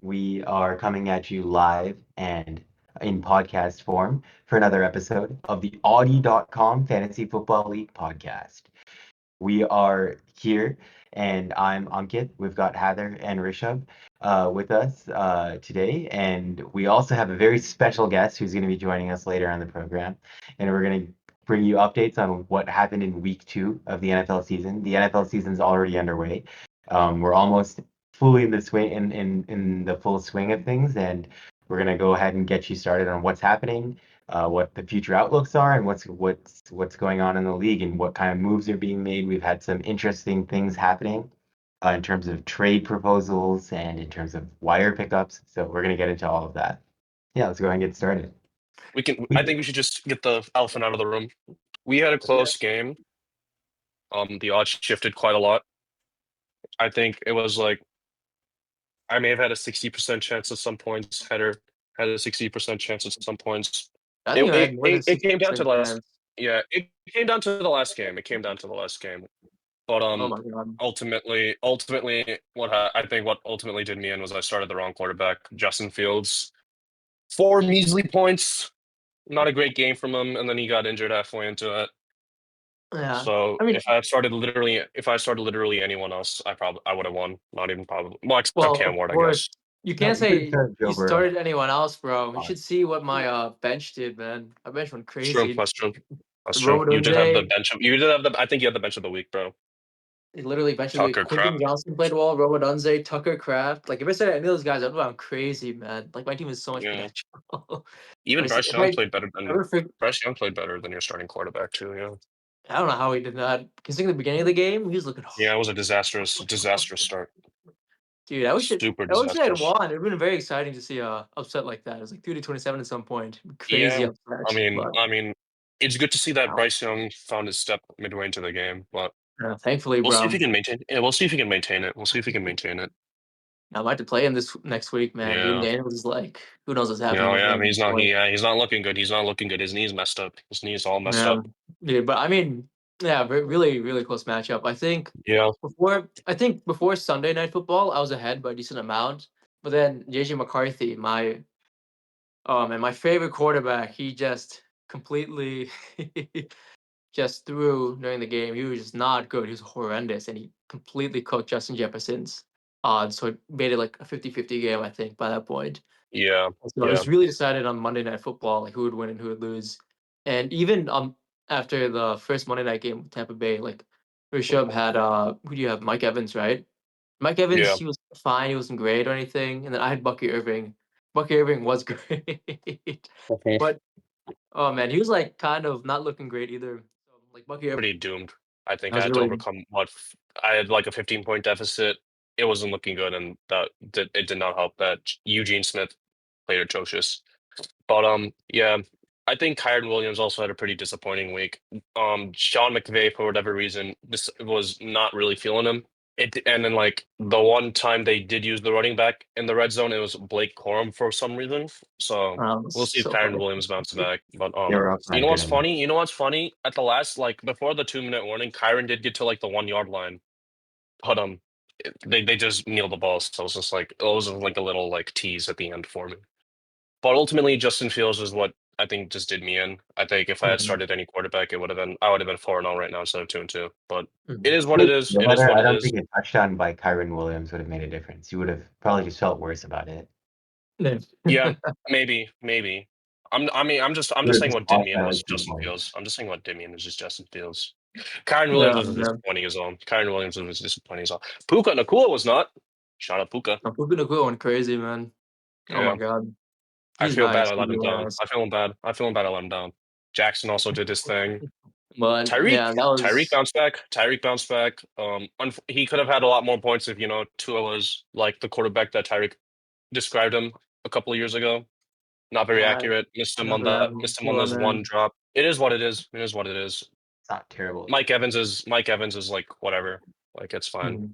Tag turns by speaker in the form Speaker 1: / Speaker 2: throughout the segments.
Speaker 1: We are coming at you live and in podcast form for another episode of the Audi.com Fantasy Football League podcast. We are here, and I'm Ankit. We've got Heather and Rishabh with us today, and we also have a very special guest who's going to be joining us later on the program, and we're going to bring you updates on what happened in week 2 of the NFL season. The NFL season's already underway. We're almost fully in the swing in the full swing of things, and we're going to go ahead and get you started on what's happening, what the future outlooks are, and what's going on in the league, and what kind of moves are being made. We've had some interesting things happening in terms of trade proposals and in terms of wire pickups. So we're gonna get into all of that. Yeah, let's go ahead and get started.
Speaker 2: I think we should just get the elephant out of the room. We had a close game. The odds shifted quite a lot. I think it was like I may have had a 60% chance at some points. Header had a 60% chance at some points.
Speaker 3: I
Speaker 2: It
Speaker 3: think I had
Speaker 2: it,
Speaker 3: more than
Speaker 2: it, it came down to
Speaker 3: 60%
Speaker 2: the last.
Speaker 3: chance.
Speaker 2: Yeah, it came down to the last game. It came down to the last game. But
Speaker 3: Oh my god.
Speaker 2: ultimately, I think what ultimately did me in was I started the wrong quarterback, Justin Fields. 4 measly points. Not a great game from him, and then he got injured halfway into it.
Speaker 3: Yeah.
Speaker 2: So
Speaker 3: I mean,
Speaker 2: if I had started literally anyone else, I would have won. Not even probably. Well, except
Speaker 3: well,
Speaker 2: Cam
Speaker 3: of
Speaker 2: Ward, I
Speaker 3: course,
Speaker 2: guess.
Speaker 3: you
Speaker 1: No,
Speaker 3: can't
Speaker 1: you could
Speaker 3: say
Speaker 1: start Joe
Speaker 3: you
Speaker 1: Burrow.
Speaker 3: started anyone else, bro. You should see what my bench did, man. My bench went
Speaker 2: That's true.
Speaker 3: crazy.
Speaker 2: That's true. That's true.
Speaker 3: Robert
Speaker 2: You did have the
Speaker 3: Unze,
Speaker 2: bench. You did have the. I think you had the bench of the week, bro.
Speaker 3: literally bench of the week.
Speaker 2: Tucker
Speaker 3: Quentin
Speaker 2: Kraft.
Speaker 3: Johnson played well. Robert Unze, Tucker Kraft. Like if I said any of those guys, I'd go crazy, man. Like my team has so much
Speaker 2: Yeah.
Speaker 3: potential.
Speaker 2: Even Bryce
Speaker 3: If
Speaker 2: Young
Speaker 3: I
Speaker 2: played better than
Speaker 3: ever fig-
Speaker 2: your starting quarterback too. Yeah.
Speaker 3: I don't know how he did that. Considering the beginning of the game, he was looking
Speaker 2: Yeah. It was a disastrous start.
Speaker 3: Dude, I wish
Speaker 2: Super
Speaker 3: I had
Speaker 2: disastrous.
Speaker 3: won. It'd been very exciting to see a upset like that. It was like 30-27 at some point. Crazy
Speaker 2: Yeah.
Speaker 3: upset.
Speaker 2: I mean,
Speaker 3: But
Speaker 2: I mean, it's good to see that
Speaker 3: wow.
Speaker 2: Bryce Young found his step midway into the game, but
Speaker 3: Thankfully,
Speaker 2: we'll see if
Speaker 3: bro.
Speaker 2: he can maintain. Yeah, we'll see if he can maintain it. We'll see if he can maintain it.
Speaker 3: I might have to play him this next week, man. Jaden
Speaker 2: Yeah.
Speaker 3: Daniels is like, who knows what's
Speaker 2: You
Speaker 3: happening
Speaker 2: know,
Speaker 3: with
Speaker 2: yeah, I
Speaker 3: him.
Speaker 2: mean, he's not.
Speaker 3: Boy.
Speaker 2: He's not looking good. He's not looking good. His knee's messed up. His knee's all messed
Speaker 3: Yeah,
Speaker 2: up.
Speaker 3: dude. But I mean, yeah, really, really close matchup.
Speaker 2: Yeah.
Speaker 3: I think before Sunday Night Football, I was ahead by a decent amount. But then JJ McCarthy, and my favorite quarterback, he just completely just threw during the game. He was just not good. He was horrendous, and he completely cooked Justin Jefferson's odds. So it made it like a 50-50 game, I think, by that point.
Speaker 2: Yeah.
Speaker 3: So it
Speaker 2: Yeah.
Speaker 3: was really decided on Monday Night Football, like who would win and who would lose. And even after the first Monday night game with Tampa Bay, like Rishabh had who do you have? Mike Evans, right? Mike Evans,
Speaker 2: Yeah.
Speaker 3: he was fine, he wasn't great or anything. And then I had Bucky Irving. Bucky Irving was great.
Speaker 2: Okay.
Speaker 3: But oh man, he was like kind of not looking great either. So like Bucky Irving
Speaker 2: Pretty doomed. I think I
Speaker 3: was
Speaker 2: had to
Speaker 3: really
Speaker 2: overcome I had like a 15-point deficit. It wasn't looking good, and it did not help that Eugene Smith played atrocious. But yeah, I think Kyron Williams also had a pretty disappointing week. Sean McVay, for whatever reason, this was not really feeling him. And then like the one time they did use the running back in the red zone, it was Blake Corum for some reason. So we'll see if
Speaker 3: so
Speaker 2: Kyron
Speaker 3: funny.
Speaker 2: Williams bounces back. But
Speaker 1: They were also
Speaker 2: you
Speaker 1: not
Speaker 2: know
Speaker 1: good
Speaker 2: what's
Speaker 1: enough.
Speaker 2: funny? You know what's funny? At the last, like before the 2-minute warning, Kyron did get to like the 1 yard line, but they just kneeled the ball. So it was just like it was like a little like tease at the end for me. But ultimately, Justin Fields is what I think just did me in. I think if I had
Speaker 3: Mhm,
Speaker 2: started any quarterback, I would have been 4-0 right now instead of 2-2. But it
Speaker 3: mhm.
Speaker 2: is what it is. It is
Speaker 1: Whether
Speaker 2: what
Speaker 1: I
Speaker 2: it
Speaker 1: don't
Speaker 2: is.
Speaker 1: think a touchdown by Kyron Williams would have made a difference. You would have probably just felt worse about it.
Speaker 3: Yeah.
Speaker 2: Yeah, maybe. I'm
Speaker 1: You
Speaker 2: just
Speaker 1: would have
Speaker 2: saying
Speaker 1: just
Speaker 2: what did
Speaker 1: lost
Speaker 2: me
Speaker 1: by
Speaker 2: in
Speaker 1: like
Speaker 2: was
Speaker 1: 3
Speaker 2: Justin
Speaker 1: points.
Speaker 2: Fields. I'm just saying what did me in was just Justin Fields. Kyron Williams
Speaker 3: Yeah,
Speaker 2: was
Speaker 3: yeah.
Speaker 2: disappointing as well. Kyron Williams was disappointing as well. Puka Nakua was not. Shout out Puka.
Speaker 3: Puka Nacua went crazy, man. Oh my
Speaker 2: Yeah.
Speaker 3: god.
Speaker 2: I
Speaker 3: He's
Speaker 2: feel bad
Speaker 3: nice.
Speaker 2: I
Speaker 3: He's
Speaker 2: let him
Speaker 3: really
Speaker 2: down.
Speaker 3: nice.
Speaker 2: I feel bad. I feel bad I let him down. Jackson also did his thing.
Speaker 3: But
Speaker 2: Tyreek,
Speaker 3: yeah, that
Speaker 2: Tyreek
Speaker 3: was
Speaker 2: bounced back. Tyreek bounced back. He could have had a lot more points if Tua was like the quarterback that Tyreek described him a couple of years ago. Not very
Speaker 3: yeah,
Speaker 2: accurate. Missed him on
Speaker 3: never
Speaker 2: that.
Speaker 3: happened
Speaker 2: Missed him on
Speaker 3: before,
Speaker 2: this one
Speaker 3: man.
Speaker 2: drop. It is what it is. It is what it is.
Speaker 1: It's not terrible.
Speaker 2: Mike Evans is like whatever. Like it's fine.
Speaker 3: Mhm.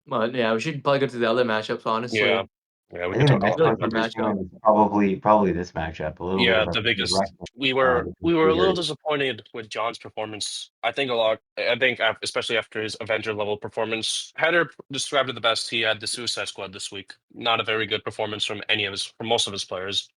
Speaker 3: But yeah, we should probably go to the other matchups,
Speaker 2: Yeah.
Speaker 3: honestly.
Speaker 2: Yeah, we
Speaker 1: I
Speaker 2: could
Speaker 1: think the
Speaker 2: talk
Speaker 1: next
Speaker 2: about
Speaker 3: Really
Speaker 2: that.
Speaker 3: good
Speaker 1: controversial
Speaker 3: matchup.
Speaker 1: one is probably this matchup. A little bit
Speaker 2: Yeah,
Speaker 1: of a
Speaker 2: the biggest.
Speaker 1: regression.
Speaker 2: We were a little
Speaker 1: Here.
Speaker 2: disappointed with John's performance. I think a lot. I think especially after his Avenger level performance, Header described it the best. He had the Suicide Squad this week. Not a very good performance from most of his players.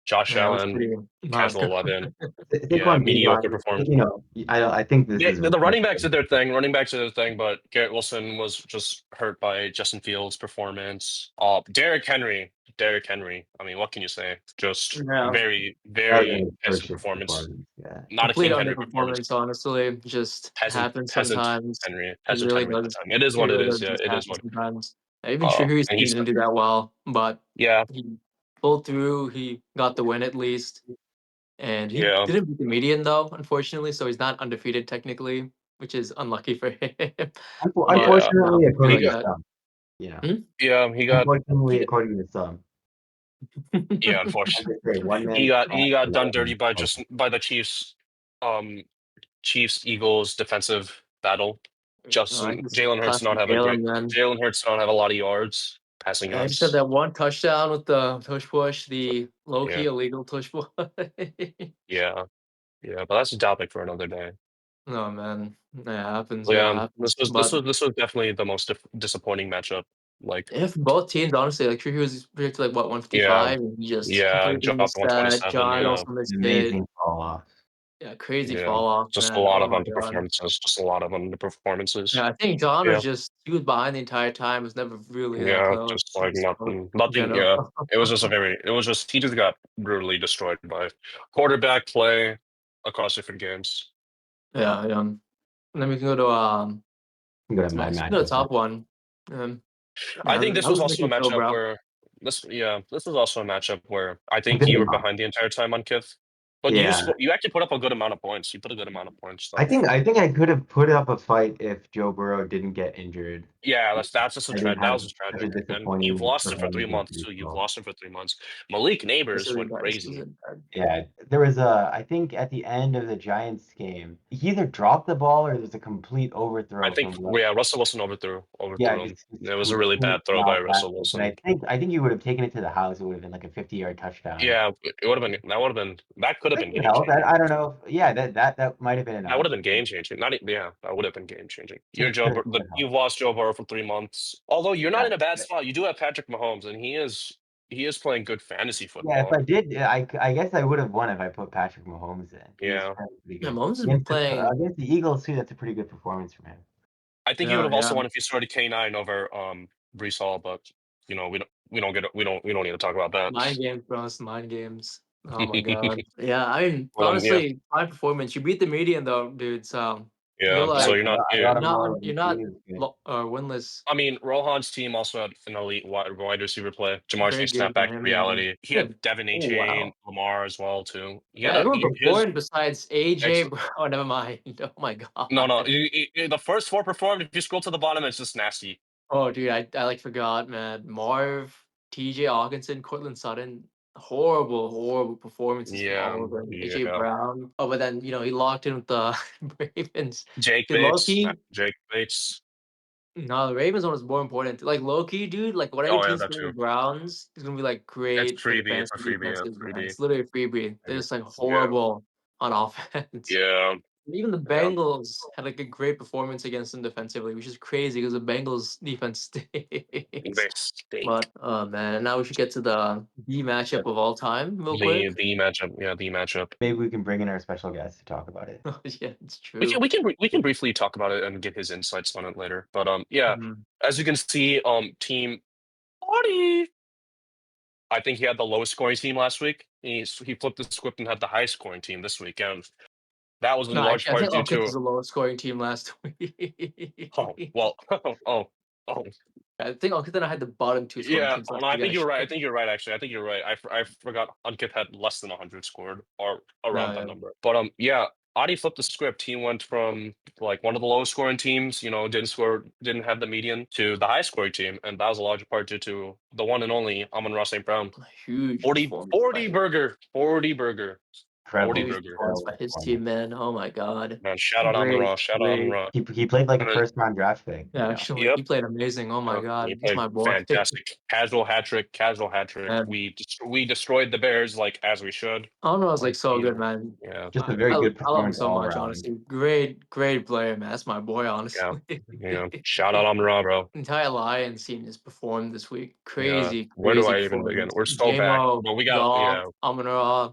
Speaker 2: Josh
Speaker 3: Yeah, it was
Speaker 2: Allen,
Speaker 3: pretty not
Speaker 2: casual
Speaker 3: good.
Speaker 2: 11. Yeah,
Speaker 1: Saquon did
Speaker 2: mediocre
Speaker 1: line.
Speaker 2: performance.
Speaker 1: You know, I think this is
Speaker 2: The running backs did
Speaker 1: reflective.
Speaker 2: their thing. Running backs did their thing, but Garrett Wilson was just hurt by Justin Fields' performance. Derrick Henry. Derrick Henry. I mean, what can you say? Just
Speaker 3: Yeah,
Speaker 2: very,
Speaker 1: That was
Speaker 2: very
Speaker 1: an
Speaker 2: peasant
Speaker 1: atrocious
Speaker 2: performance.
Speaker 1: performance. Yeah.
Speaker 2: Not a
Speaker 3: complete
Speaker 2: King Henry performance.
Speaker 3: underperformance, honestly. Just happens sometimes. It
Speaker 2: Peasant
Speaker 3: really
Speaker 2: Henry at the
Speaker 3: does.
Speaker 2: time. It is
Speaker 3: It
Speaker 2: what it
Speaker 3: really
Speaker 2: is.
Speaker 3: does
Speaker 2: Yeah,
Speaker 3: just
Speaker 2: it is
Speaker 3: happen
Speaker 2: what.
Speaker 3: sometimes. Even Shahar's
Speaker 2: And
Speaker 3: team
Speaker 2: he's
Speaker 3: didn't do that well, but
Speaker 2: yeah,
Speaker 3: he pulled through. He got the win at least, and he
Speaker 2: yeah,
Speaker 3: didn't beat the median though, unfortunately. So he's not undefeated technically, which is unlucky for him. But
Speaker 2: yeah.
Speaker 3: no,
Speaker 1: Unfortunately,
Speaker 2: He
Speaker 1: according
Speaker 3: really
Speaker 1: to
Speaker 2: got
Speaker 3: good.
Speaker 1: some. Yeah.
Speaker 3: Hmm?
Speaker 2: he got
Speaker 1: Unfortunately,
Speaker 3: He,
Speaker 1: according to some.
Speaker 2: yeah.
Speaker 1: I
Speaker 2: Unfortunately,
Speaker 1: just say one man's trash,
Speaker 2: he got done
Speaker 1: another
Speaker 2: dirty
Speaker 1: man's
Speaker 2: by
Speaker 1: focus.
Speaker 2: the Chiefs. Chiefs Eagles defensive battle.
Speaker 3: I
Speaker 2: Justin
Speaker 3: just
Speaker 2: Jalen Hurts
Speaker 3: classic
Speaker 2: not have a great
Speaker 3: Jalen, man.
Speaker 2: Jalen Hurts don't have a lot of yards, passing
Speaker 3: I just had
Speaker 2: yards.
Speaker 3: that one touchdown with the tush push, the low
Speaker 2: Yeah,
Speaker 3: key illegal tush push.
Speaker 2: yeah, yeah. But that's a topic for another day.
Speaker 3: Oh man, yeah, happens. Yeah,
Speaker 2: Yeah,
Speaker 3: happens. But
Speaker 2: this was definitely the most disappointing matchup. Like,
Speaker 3: if both teams, honestly, like sure he was predicted like what
Speaker 2: yeah,
Speaker 3: 155, and he just
Speaker 2: yeah,
Speaker 3: completely
Speaker 2: dropped
Speaker 3: missed that.
Speaker 2: 127.
Speaker 3: John
Speaker 2: Yeah,
Speaker 3: also missed it.
Speaker 1: Amazing fall off.
Speaker 3: Yeah, crazy
Speaker 2: yeah.
Speaker 3: fall off,
Speaker 2: Just a
Speaker 3: man.
Speaker 2: lot
Speaker 3: Oh
Speaker 2: of
Speaker 3: my god.
Speaker 2: underperformances. Just a lot of
Speaker 3: Yeah,
Speaker 2: underperformances.
Speaker 3: I think John was
Speaker 2: Yeah,
Speaker 3: just he was behind the entire time. Was never really that
Speaker 2: yeah.
Speaker 3: close.
Speaker 2: Just like
Speaker 3: So,
Speaker 2: nothing,
Speaker 3: you
Speaker 2: nothing.
Speaker 3: know.
Speaker 2: Yeah, it was just a very. It was just he just got brutally destroyed by quarterback play across different games.
Speaker 3: Yeah, yeah. And then we can go to
Speaker 1: I'm good at
Speaker 3: what's
Speaker 1: my
Speaker 3: next? Go to the
Speaker 1: matchup.
Speaker 3: top one. Um,
Speaker 2: I
Speaker 3: yeah,
Speaker 2: think this
Speaker 3: how
Speaker 2: was
Speaker 3: does it make
Speaker 2: also a
Speaker 3: you feel,
Speaker 2: matchup
Speaker 3: bro?
Speaker 2: where this was also a matchup where I
Speaker 1: I'm
Speaker 2: think
Speaker 1: good
Speaker 2: you
Speaker 1: at
Speaker 2: were
Speaker 1: mine.
Speaker 2: behind the entire time on Kith, but
Speaker 1: Yeah.
Speaker 2: you actually put up a good amount of points. You put a good amount of points
Speaker 1: I
Speaker 2: though.
Speaker 1: think I think I could have put up a fight if Joe Burrow didn't get injured.
Speaker 2: Yeah, that's just a
Speaker 1: I didn't
Speaker 2: that
Speaker 1: have
Speaker 2: was
Speaker 1: such a
Speaker 2: tragic, and you've
Speaker 1: disappointing
Speaker 2: lost it for
Speaker 1: performance
Speaker 2: 3 months
Speaker 1: against
Speaker 2: too. You've
Speaker 1: Seattle.
Speaker 2: lost it for 3 months. Malik
Speaker 3: This
Speaker 2: Neighbors
Speaker 3: isn't
Speaker 2: went
Speaker 3: bad. This
Speaker 2: crazy.
Speaker 3: isn't bad.
Speaker 1: Yeah, there was a, I think at the end of the Giants game, he either dropped the ball or there's a complete
Speaker 2: I
Speaker 1: overthrow
Speaker 2: think
Speaker 1: from
Speaker 2: yeah, Russell Wilson
Speaker 1: yeah,
Speaker 2: overthrew him.
Speaker 1: just
Speaker 2: It was a really
Speaker 1: completely
Speaker 2: bad throw by
Speaker 1: out
Speaker 2: Russell
Speaker 1: backwards. And
Speaker 2: Wilson.
Speaker 1: I think you would have taken it to the house. It would have been like a 50-yard touchdown.
Speaker 2: Yeah, it would have been that could have
Speaker 1: That
Speaker 2: been
Speaker 1: could
Speaker 2: game
Speaker 1: help.
Speaker 2: changing.
Speaker 1: I don't know. Yeah, that might have been
Speaker 2: That would
Speaker 1: enough.
Speaker 2: have been game changing. Not yeah, that would have been game changing.
Speaker 1: Could have
Speaker 2: You've
Speaker 1: helped.
Speaker 2: lost Joe Burrow for 3 months. Although you're not
Speaker 1: Yeah.
Speaker 2: in a bad spot. You do have Patrick Mahomes, and he is playing good fantasy
Speaker 1: Yeah, if
Speaker 2: football.
Speaker 1: I did, I guess I would have won if I put Patrick Mahomes in. He's
Speaker 2: Yeah,
Speaker 1: pretty
Speaker 3: Yeah,
Speaker 1: good.
Speaker 3: Mahomes has been playing.
Speaker 1: Against the Eagles too, that's a pretty good performance from him.
Speaker 2: I think he would
Speaker 3: Yeah,
Speaker 2: have
Speaker 3: yeah.
Speaker 2: also won if he started K9 over Brees Hall, but we don't need to talk about
Speaker 3: Mind
Speaker 2: that.
Speaker 3: games, bro. It's mind games. Oh my god. Yeah, I mean,
Speaker 2: Well, yeah,
Speaker 3: honestly, fine performance. You beat the median though, dude. So you're
Speaker 2: yeah.
Speaker 1: Yeah,
Speaker 2: So
Speaker 3: like
Speaker 1: I got him more than he was good.
Speaker 3: winless.
Speaker 2: I mean, Rohan's team also had an elite wide receiver play. Jamar
Speaker 3: Great
Speaker 2: Chase
Speaker 3: game
Speaker 2: snapped
Speaker 3: from
Speaker 2: back to
Speaker 3: him. Yeah.
Speaker 2: reality. He
Speaker 3: Yeah.
Speaker 2: had Devin A.
Speaker 3: Oh
Speaker 2: Chain,
Speaker 3: wow.
Speaker 2: Lamar as well too. He
Speaker 3: Yeah,
Speaker 2: had
Speaker 3: everyone
Speaker 2: his
Speaker 3: performed besides AJ, bro. Oh, never mind. Oh my
Speaker 2: no no.
Speaker 3: god.
Speaker 2: The first four performed. If you scroll to the bottom, it's just nasty.
Speaker 3: Oh, dude, I like forgot, man. Marv, TJ Hawkinson, Cortland Sutton. Horrible, horrible performances from
Speaker 2: Yeah,
Speaker 3: all of them. AJ
Speaker 2: yeah.
Speaker 3: Brown. Oh, but then he locked in with the Ravens.
Speaker 2: Jake
Speaker 3: Dude, low
Speaker 2: Bates,
Speaker 3: key.
Speaker 2: Jake Bates.
Speaker 3: No, the Ravens one was more important. Like low key, dude. Like whatever
Speaker 2: Oh yeah,
Speaker 3: team's
Speaker 2: that
Speaker 3: playing the
Speaker 2: too.
Speaker 3: Browns is gonna be like
Speaker 2: It's
Speaker 3: great for the
Speaker 2: freebie. It's a
Speaker 3: fantasy
Speaker 2: freebie. Yeah,
Speaker 3: defenses,
Speaker 2: it's a
Speaker 3: man.
Speaker 2: freebie.
Speaker 3: It's literally a freebie. They're just like
Speaker 2: Yeah,
Speaker 3: horrible on offense.
Speaker 2: yeah,
Speaker 3: And even the
Speaker 2: yeah.
Speaker 3: Bengals had like a great performance against them defensively, which is crazy because the Bengals defense stinks.
Speaker 2: They stink.
Speaker 3: But oh man, and now we should get to the matchup of all time, real quick.
Speaker 2: The matchup. Yeah, the matchup.
Speaker 1: Maybe we can bring in our special guest to talk about it.
Speaker 3: Yeah, it's true.
Speaker 2: We can briefly talk about it and get his insights on it later. But yeah,
Speaker 3: Mhm.
Speaker 2: as you can see, Team Audi. I think he had the lowest scoring team last week. He flipped the script and had the highest scoring team this week, and that was
Speaker 3: No,
Speaker 2: in large
Speaker 3: actually, I
Speaker 2: part
Speaker 3: think
Speaker 2: due
Speaker 3: Unkith
Speaker 2: to
Speaker 3: was the lowest scoring team last
Speaker 2: oh
Speaker 3: week.
Speaker 2: well oh oh
Speaker 3: I think Unkith and I had the bottom two scoring
Speaker 2: yeah.
Speaker 3: teams
Speaker 2: Oh,
Speaker 3: last
Speaker 2: no, I
Speaker 3: week,
Speaker 2: think you're right. I
Speaker 3: actually.
Speaker 2: think you're right. Actually, I think you're right. I forgot Unkith had less than 100 scored or around
Speaker 3: Yeah,
Speaker 2: that
Speaker 3: yeah.
Speaker 2: number. But yeah, Adi flipped the script. He went from like one of the lowest scoring teams, didn't have the median, to the high scoring team, and that was a large part due to the one and only Amon-Ra St. Brown.
Speaker 3: Huge
Speaker 2: 40,
Speaker 3: performance by
Speaker 2: 40
Speaker 3: him.
Speaker 2: burger, 40 burger.
Speaker 1: incredible.
Speaker 2: Cody
Speaker 3: Crazy
Speaker 2: Berger.
Speaker 3: performance by his team, man. Oh my god.
Speaker 2: Man, shout out Amon
Speaker 3: Great,
Speaker 2: Ra. Shout out Amon
Speaker 3: great.
Speaker 2: Ra.
Speaker 1: He played like a
Speaker 2: And then,
Speaker 1: first round draft pick.
Speaker 3: Yeah,
Speaker 1: You know?
Speaker 3: actually,
Speaker 2: yep.
Speaker 3: he played amazing. Oh my
Speaker 2: He
Speaker 3: god, he's
Speaker 2: played
Speaker 3: my boy.
Speaker 2: fantastic. Casual hat trick. Casual hat trick.
Speaker 3: And
Speaker 2: We destroyed the Bears like as we should.
Speaker 3: Honor was like so
Speaker 2: You
Speaker 3: good,
Speaker 2: know,
Speaker 3: man.
Speaker 2: yeah,
Speaker 1: Just a very good
Speaker 3: I love him
Speaker 1: performance
Speaker 3: so
Speaker 1: all
Speaker 3: much,
Speaker 1: around.
Speaker 3: honestly. Great player, man. That's my boy,
Speaker 2: yeah,
Speaker 3: honestly.
Speaker 2: yeah. Shout out Amon Ra, bro.
Speaker 3: Entire Lions team just performed this week.
Speaker 2: Yeah.
Speaker 3: Crazy,
Speaker 2: Where do
Speaker 3: crazy
Speaker 2: I even begin?
Speaker 3: performance.
Speaker 2: We're so back,
Speaker 3: J-Mo,
Speaker 2: but we got
Speaker 3: Goff, Amon-Ra.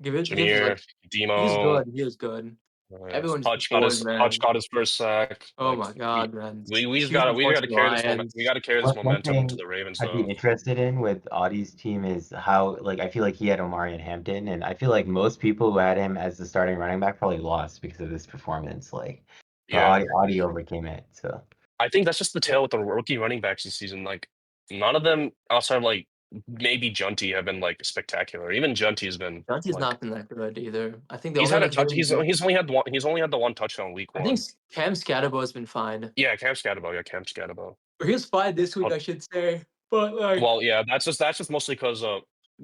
Speaker 3: Give it like
Speaker 2: Jameer,
Speaker 3: he's
Speaker 2: Demo.
Speaker 3: good. He was good.
Speaker 2: Yeah.
Speaker 3: Everyone just performed,
Speaker 2: Hutch
Speaker 3: man.
Speaker 2: got his first sack.
Speaker 3: Oh my god, man.
Speaker 2: We just
Speaker 3: Huge
Speaker 2: gotta
Speaker 3: unfortunate
Speaker 2: carry this moment. We
Speaker 3: Lions.
Speaker 2: gotta carry this
Speaker 1: One
Speaker 2: momentum into
Speaker 1: thing
Speaker 2: the Ravens
Speaker 1: I'd be
Speaker 2: though.
Speaker 1: interested in with Audie's team is how, like, I feel like he had Omari and Hampton, and I feel like most people who had him as the starting running back probably lost because of this performance. Like, but
Speaker 2: Yeah.
Speaker 1: Audie overcame it. So
Speaker 2: I think that's just the tale with the rookie running backs this season. Like none of them outside of like maybe Junty have been like spectacular. Even Junty's been
Speaker 3: Dunty's
Speaker 2: like
Speaker 3: not been that good either. I think the
Speaker 2: he's
Speaker 3: only
Speaker 2: had a
Speaker 3: other
Speaker 2: touch.
Speaker 3: thing
Speaker 2: He's only had the one touchdown week
Speaker 3: I think
Speaker 2: one.
Speaker 3: Cam Scatterbo has been fine.
Speaker 2: Yeah, Cam Scatterbo. Yeah, Cam Scatterbo.
Speaker 3: Or he was fine this week, I should say. But like,
Speaker 2: Well, yeah, that's just mostly because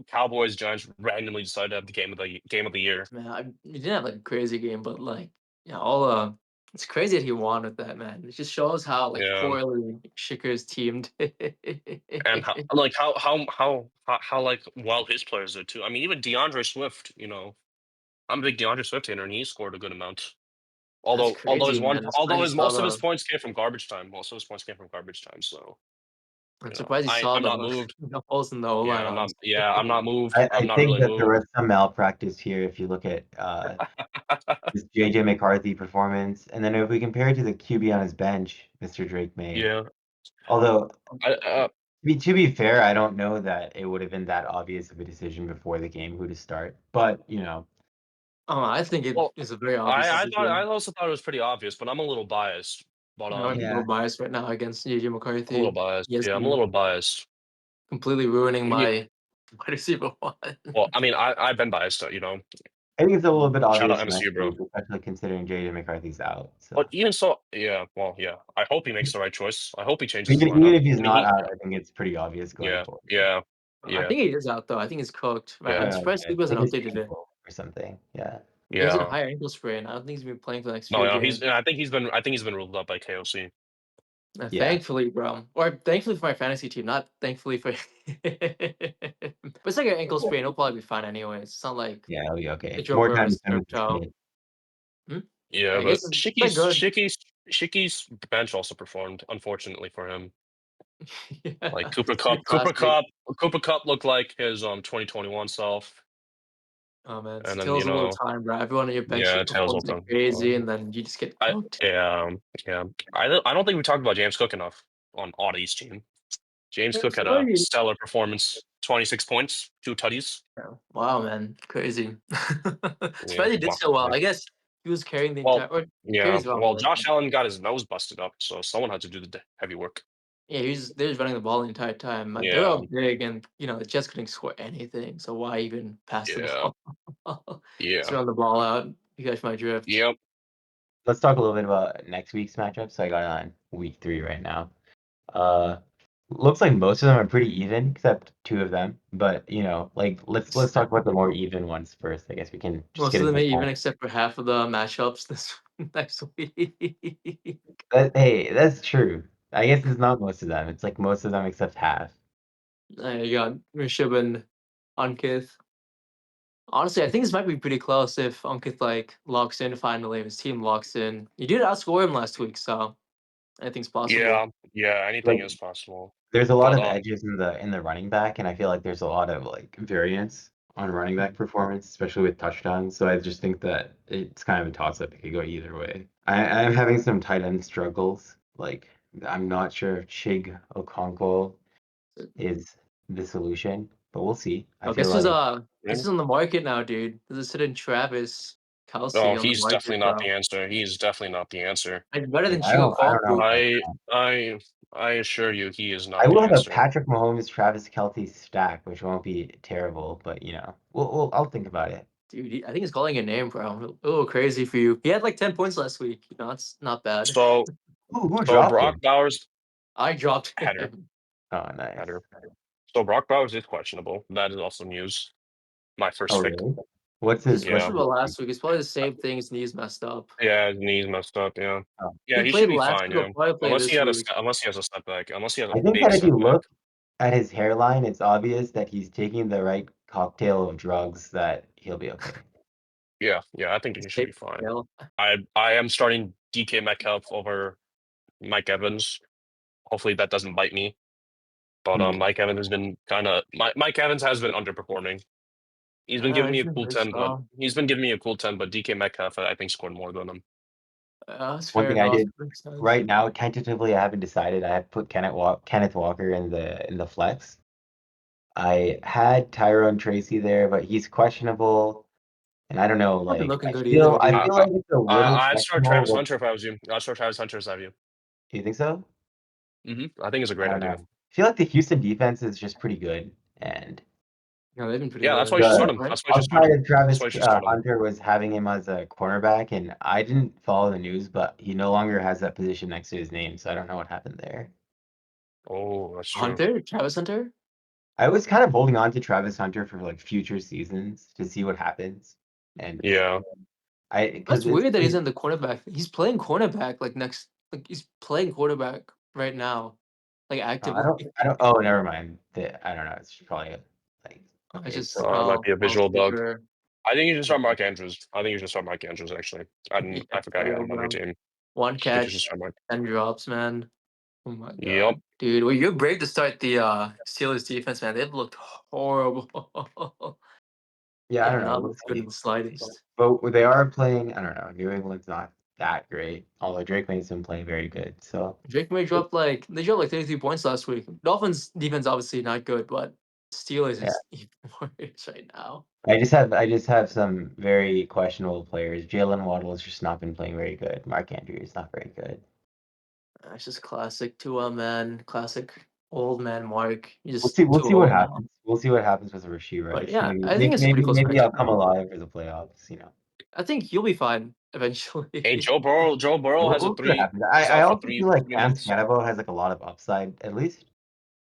Speaker 2: Cowboys Giants randomly decided to have the game of the year.
Speaker 3: man, he didn't have like a crazy game, but like, yeah, all it's crazy that he won with that, man. It just shows how like
Speaker 2: Yeah,
Speaker 3: poorly Shikker's teamed.
Speaker 2: and how like well his players did too. I mean, even DeAndre Swift. I'm a big DeAndre Swift hater, and he scored a good amount.
Speaker 3: That's
Speaker 2: Although
Speaker 3: crazy, man. I'm surprised you saw
Speaker 2: most of his
Speaker 3: the
Speaker 2: points came from garbage time. Most of his points came from garbage time. So
Speaker 3: I'm surprised you saw
Speaker 2: I'm not
Speaker 3: the
Speaker 2: moved.
Speaker 3: the holes in the O line,
Speaker 2: Yeah, I'm not.
Speaker 3: honestly.
Speaker 2: Yeah, I'm not moved.
Speaker 1: I
Speaker 2: I'm not
Speaker 1: think
Speaker 2: really
Speaker 1: that there
Speaker 2: moved.
Speaker 1: was some malpractice here if you look at this JJ McCarthy performance, and then if we compare it to the QB on his bench, Mr. Drake May.
Speaker 2: Yeah,
Speaker 1: Although
Speaker 2: I,
Speaker 1: to be fair, I don't know that it would have been that obvious of a decision before the game who to start. But
Speaker 3: I think it
Speaker 2: well,
Speaker 3: is a very obvious
Speaker 2: I
Speaker 3: decision.
Speaker 2: also thought it was pretty obvious, but I'm a little biased. But
Speaker 3: I might be a
Speaker 1: yeah,
Speaker 3: little biased right now against JJ
Speaker 2: I'm a little
Speaker 3: McCarthy.
Speaker 2: biased.
Speaker 3: He has
Speaker 2: Yeah, I'm a
Speaker 3: been
Speaker 2: little biased.
Speaker 3: completely ruining
Speaker 2: Yeah,
Speaker 3: my wide receiver one.
Speaker 2: well, I mean, I've been biased.
Speaker 1: I think it's a little bit
Speaker 2: Shout out
Speaker 1: obvious
Speaker 2: MSU,
Speaker 1: next
Speaker 2: bro.
Speaker 1: week, especially considering JJ McCarthy's out.
Speaker 2: But
Speaker 1: So
Speaker 2: even so, yeah, well, yeah. I hope he makes the right choice. I hope he changes his
Speaker 1: even
Speaker 2: lineup.
Speaker 1: if he's
Speaker 2: I mean,
Speaker 1: not out, I think it's pretty obvious going
Speaker 2: yeah,
Speaker 1: forward.
Speaker 2: yeah,
Speaker 3: I
Speaker 2: yeah,
Speaker 3: think he is out though. I think he's cooked. Right?
Speaker 2: yeah,
Speaker 3: I'm surprised
Speaker 1: I
Speaker 3: Sleep hasn't
Speaker 1: think it's
Speaker 3: updated it.
Speaker 1: ankle or something. Yeah.
Speaker 3: He has a
Speaker 2: yeah.
Speaker 3: higher ankle sprain. I don't think he's been playing for the next
Speaker 2: No,
Speaker 3: few
Speaker 2: no,
Speaker 3: games.
Speaker 2: I think he's been ruled out by KOC.
Speaker 1: Yeah.
Speaker 3: Thankfully, bro. Or thankfully for my fantasy team, not thankfully for. But it's like an ankle sprain. He'll probably be fine anyways. It's not like
Speaker 1: Yeah, it'll be
Speaker 3: a
Speaker 1: okay.
Speaker 3: Joe
Speaker 1: More
Speaker 3: Burrow
Speaker 1: time to spend with
Speaker 3: slipped
Speaker 1: the
Speaker 3: out.
Speaker 1: kid.
Speaker 3: Hmm?
Speaker 2: Yeah,
Speaker 3: I guess
Speaker 2: but
Speaker 3: it's like good.
Speaker 2: Shicky's bench also performed, unfortunately for him. Like
Speaker 3: Yeah,
Speaker 2: Cooper
Speaker 3: it's pretty
Speaker 2: Cup,
Speaker 3: classic.
Speaker 2: Cooper Cup looked like his 2021 self,
Speaker 3: Oh man, it's
Speaker 2: and
Speaker 3: the
Speaker 2: then
Speaker 3: tales of all the time, bro. Everyone on your bench
Speaker 2: yeah, tails will
Speaker 3: performs like
Speaker 2: come.
Speaker 3: crazy, and then you just get
Speaker 2: I
Speaker 3: cooked.
Speaker 2: yeah yeah. I don't think we talked about James Cook enough on Audie's team. James Cook
Speaker 3: It's
Speaker 2: had a
Speaker 3: funny.
Speaker 2: stellar performance. 26 points, 2 tutties.
Speaker 3: Yeah. Wow, man, crazy.
Speaker 2: Yeah,
Speaker 3: Surprised he did
Speaker 2: wow.
Speaker 3: so well.
Speaker 2: Yeah.
Speaker 3: I guess he was carrying the
Speaker 2: Well,
Speaker 3: entire. Or
Speaker 2: yeah.
Speaker 3: carries wrong
Speaker 2: Well,
Speaker 3: word.
Speaker 2: Josh Allen got his nose busted up, so someone had to do the heavy work.
Speaker 3: Yeah, they're just running the ball the entire time. They were
Speaker 2: Yeah,
Speaker 3: up big, and the Jets couldn't score anything. So why even pass the
Speaker 2: yeah,
Speaker 3: ball? Just
Speaker 2: yeah,
Speaker 3: run the ball out. You catch my drift.
Speaker 2: yep.
Speaker 1: Let's talk a little bit about next week's matchup. So I got on week 3 right now. Uh, looks like most of them are pretty even, except 2 of them. But like let's talk about the more even ones first. I guess we can just
Speaker 3: Most
Speaker 1: get
Speaker 3: of them
Speaker 1: into
Speaker 3: may even
Speaker 1: that.
Speaker 3: except for half of the matchups this next week.
Speaker 1: Hey, that's true. I guess it's not most of them. It's like most of them except half.
Speaker 3: You got Rishab and Ankith. Honestly, I think this might be pretty close if Ankith like locks in finally. If his team locks in, you did outscore him last week, so anything's possible.
Speaker 2: Yeah, yeah. Anything
Speaker 1: Like
Speaker 2: is possible.
Speaker 1: there's a lot
Speaker 2: But
Speaker 1: of edges in the running back, and I feel like there's a lot of like variance on running back performance, especially with touchdowns. So I just think that it's kind of a toss up. It could go either way. I'm having some tight end struggles. Like I'm not sure if Chig Okonkwo is the solution, but we'll see. I
Speaker 3: Oh,
Speaker 1: feel like
Speaker 3: guess who's on the market now, dude? There's a certain Travis
Speaker 2: oh,
Speaker 3: Kelsey on the
Speaker 2: he's definitely
Speaker 3: market,
Speaker 2: not the
Speaker 3: bro.
Speaker 2: answer. He's definitely not the answer.
Speaker 3: Like better
Speaker 1: yeah,
Speaker 3: than
Speaker 1: I
Speaker 3: Chico
Speaker 1: don't know
Speaker 3: Okonkwo.
Speaker 1: about
Speaker 2: I
Speaker 1: that.
Speaker 2: I assure you, he is
Speaker 1: I
Speaker 2: not
Speaker 1: will
Speaker 2: the
Speaker 1: have a
Speaker 2: answer.
Speaker 1: Patrick Mahomes, Travis Kelce stack, which won't be terrible, but I'll think about it.
Speaker 3: Dude, I think he's calling your name, bro. A little crazy for you. He had like 10 points last week. It's not bad.
Speaker 2: So
Speaker 1: Who
Speaker 2: so
Speaker 1: dropped
Speaker 2: Brock
Speaker 1: him?
Speaker 2: Bowers
Speaker 3: I dropped
Speaker 2: header
Speaker 3: him.
Speaker 1: Oh, nice.
Speaker 2: header. So Brock Bowers is questionable. That is also news. My
Speaker 1: Oh,
Speaker 2: first pick.
Speaker 1: really? What's
Speaker 3: He's
Speaker 1: his what's
Speaker 2: Yeah.
Speaker 3: questionable
Speaker 1: his
Speaker 3: last week. It's probably the same thing. His knees messed up.
Speaker 2: Yeah, his knee's messed up. Yeah.
Speaker 1: oh.
Speaker 2: Yeah,
Speaker 3: He
Speaker 2: he should
Speaker 3: played
Speaker 2: be
Speaker 3: last
Speaker 2: fine.
Speaker 3: week. He'll
Speaker 2: Yeah,
Speaker 3: probably play this week.
Speaker 2: unless he has a setback, unless he has a
Speaker 1: I think
Speaker 2: big
Speaker 1: that if you
Speaker 2: setback.
Speaker 1: look at his hairline, it's obvious that he's taking the right cocktail of drugs that he'll be okay.
Speaker 2: Yeah, I think he should be fine. I am starting DK Metcalf over Mike Evans. Hopefully that doesn't bite me. But
Speaker 1: Hmm.
Speaker 2: Mike Evans has been Mike Evans has been underperforming. He's been giving me a cool 10, but DK Metcalf I think scored more than him.
Speaker 3: That's
Speaker 1: One
Speaker 3: fair
Speaker 1: thing I
Speaker 3: enough.
Speaker 1: did
Speaker 3: Makes sense.
Speaker 1: right now, tentatively, I haven't decided. I have put Kenneth Walker in the flex. I had Tyrone Tracy there, but he's questionable, and I don't know.
Speaker 3: Not been
Speaker 1: Like
Speaker 3: looking good either,
Speaker 1: I
Speaker 3: dude.
Speaker 1: feel like it's a little
Speaker 2: I'd start
Speaker 1: questionable.
Speaker 2: Travis Hunter if I was you. I'd start Travis Hunter if I was you.
Speaker 1: Do you think so?
Speaker 2: I think it's a
Speaker 1: I
Speaker 2: great
Speaker 1: don't know.
Speaker 2: idea.
Speaker 1: I feel like the Houston defense is just pretty good, and
Speaker 3: Yeah, they've been pretty
Speaker 2: Yeah, that's why
Speaker 3: good.
Speaker 2: you should start
Speaker 1: the
Speaker 2: him.
Speaker 3: Right?
Speaker 2: That's why you should start
Speaker 1: upside
Speaker 2: him.
Speaker 1: of
Speaker 2: That's
Speaker 1: Travis
Speaker 2: why you should start him.
Speaker 1: Hunter was having him as a cornerback, and I didn't follow the news, but he no longer has that position next to his name, so I don't know what happened there.
Speaker 2: Oh, that's true.
Speaker 3: Hunter? Travis Hunter?
Speaker 1: I was kind of holding on to Travis Hunter for like future seasons to see what happens, and
Speaker 2: Yeah.
Speaker 3: That's
Speaker 1: because
Speaker 3: weird that he's in the cornerback. He's playing cornerback he's playing quarterback right now. Like actively.
Speaker 1: I don't. Oh, never mind. I don't know. It's probably like
Speaker 3: I
Speaker 1: okay.
Speaker 3: just
Speaker 1: So
Speaker 2: It might be a
Speaker 3: I
Speaker 2: visual
Speaker 3: wasn't too
Speaker 2: bug.
Speaker 3: sure.
Speaker 2: I think you should start Mark Andrews. Actually.
Speaker 3: Yeah,
Speaker 2: I forgot
Speaker 3: for
Speaker 2: you had
Speaker 3: real,
Speaker 2: him on your
Speaker 3: bro.
Speaker 2: team.
Speaker 3: One
Speaker 2: I think you should
Speaker 3: catch,
Speaker 2: start Mark.
Speaker 3: 10 drops, man. Oh my
Speaker 2: Yep.
Speaker 3: god. Dude, well, you're brave to start the Steelers defense, man. They've looked horrible.
Speaker 1: yeah,
Speaker 3: They
Speaker 1: I
Speaker 3: have
Speaker 1: don't know.
Speaker 3: not
Speaker 1: We'll
Speaker 3: looked good in
Speaker 1: see.
Speaker 3: the slightest.
Speaker 1: But they are playing. I don't know. New England's not that great, although Drake May's been playing very good. So
Speaker 3: Drake May they dropped like 33 points last week. Dolphins defense obviously not good, but Steelers
Speaker 1: yeah,
Speaker 3: is even worse right now.
Speaker 1: I just have some very questionable players. Jalen Waddle has just not been playing very good. Mark Andrews is not very good.
Speaker 3: It's just classic Tua, man. Classic old man Mark. You're
Speaker 1: We'll
Speaker 3: just
Speaker 1: see. We'll
Speaker 3: too
Speaker 1: see what
Speaker 3: old now.
Speaker 1: happens. We'll see what happens with Rasheed
Speaker 3: But
Speaker 1: Rice.
Speaker 3: yeah, I think it's a pretty close
Speaker 1: Maybe I'll
Speaker 3: matchup.
Speaker 1: come alive for the playoffs. You know.
Speaker 3: I think you'll be fine
Speaker 2: Hey,
Speaker 3: eventually.
Speaker 2: Joe Burrow has a
Speaker 1: We'll see what
Speaker 2: three.
Speaker 1: happens.
Speaker 2: He's
Speaker 1: I
Speaker 2: out for
Speaker 1: also feel like
Speaker 2: three
Speaker 1: Cam
Speaker 2: months.
Speaker 1: Scannable has like a lot of upside, at least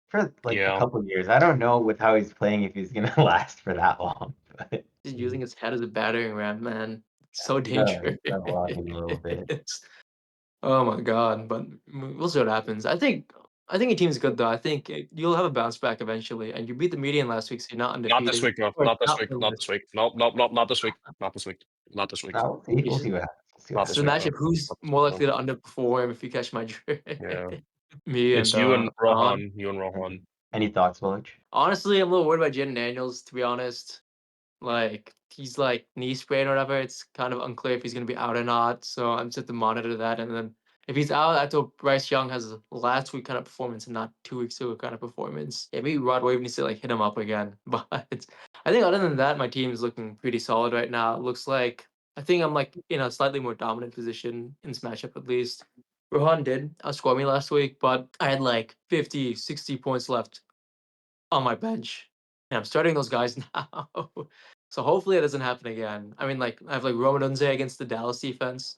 Speaker 1: for like a
Speaker 2: Yeah.
Speaker 1: couple years. I don't know with how he's playing if he's gonna last for that long. But
Speaker 3: He's using his head as a battering ram, man. So dangerous.
Speaker 1: he's gotta blocking a little bit.
Speaker 3: Oh my god! But we'll see what happens. I think your team's good though. I think you'll have a bounce back eventually, and you beat the median last week, so you're not
Speaker 2: Not this
Speaker 3: undefeated.
Speaker 2: week, bro.
Speaker 3: Or
Speaker 2: Not this
Speaker 3: not
Speaker 2: week. Not
Speaker 3: winless.
Speaker 2: this week. Nope. Not this week. Not this week. Not this week.
Speaker 1: Now we'll see.
Speaker 3: You
Speaker 1: We'll
Speaker 3: just
Speaker 1: see what happens. We'll see what
Speaker 2: Not
Speaker 3: It's
Speaker 2: this
Speaker 3: the
Speaker 1: happens.
Speaker 2: week, bro.
Speaker 3: matchup. Who's
Speaker 2: Not this
Speaker 3: more
Speaker 2: week, bro.
Speaker 3: likely to underperform if you catch my drift?
Speaker 2: Yeah.
Speaker 3: Me
Speaker 2: It's
Speaker 3: and
Speaker 2: you and
Speaker 3: Rohan.
Speaker 2: Rohan.
Speaker 1: Any thoughts, Village?
Speaker 3: Honestly, I'm a little worried about Jaden Daniels, to be honest. Like he's like knee sprain or whatever. It's kind of unclear if he's gonna be out or not. So I'm just have to monitor that. And then if he's out, I thought Bryce Young has a last week kind of performance and not 2 weeks ago kind of performance. Yeah, maybe Rod Wave needs to like hit him up again. But I think other than that, my team is looking pretty solid right now. It looks like I think I'm like in a slightly more dominant position in this matchup at least. Rohan did outscore me last week, but I had like 50, 60 points left on my bench. And I'm starting those guys now. So hopefully it doesn't happen again. I mean, like I have like Rome Odunze against the Dallas defense.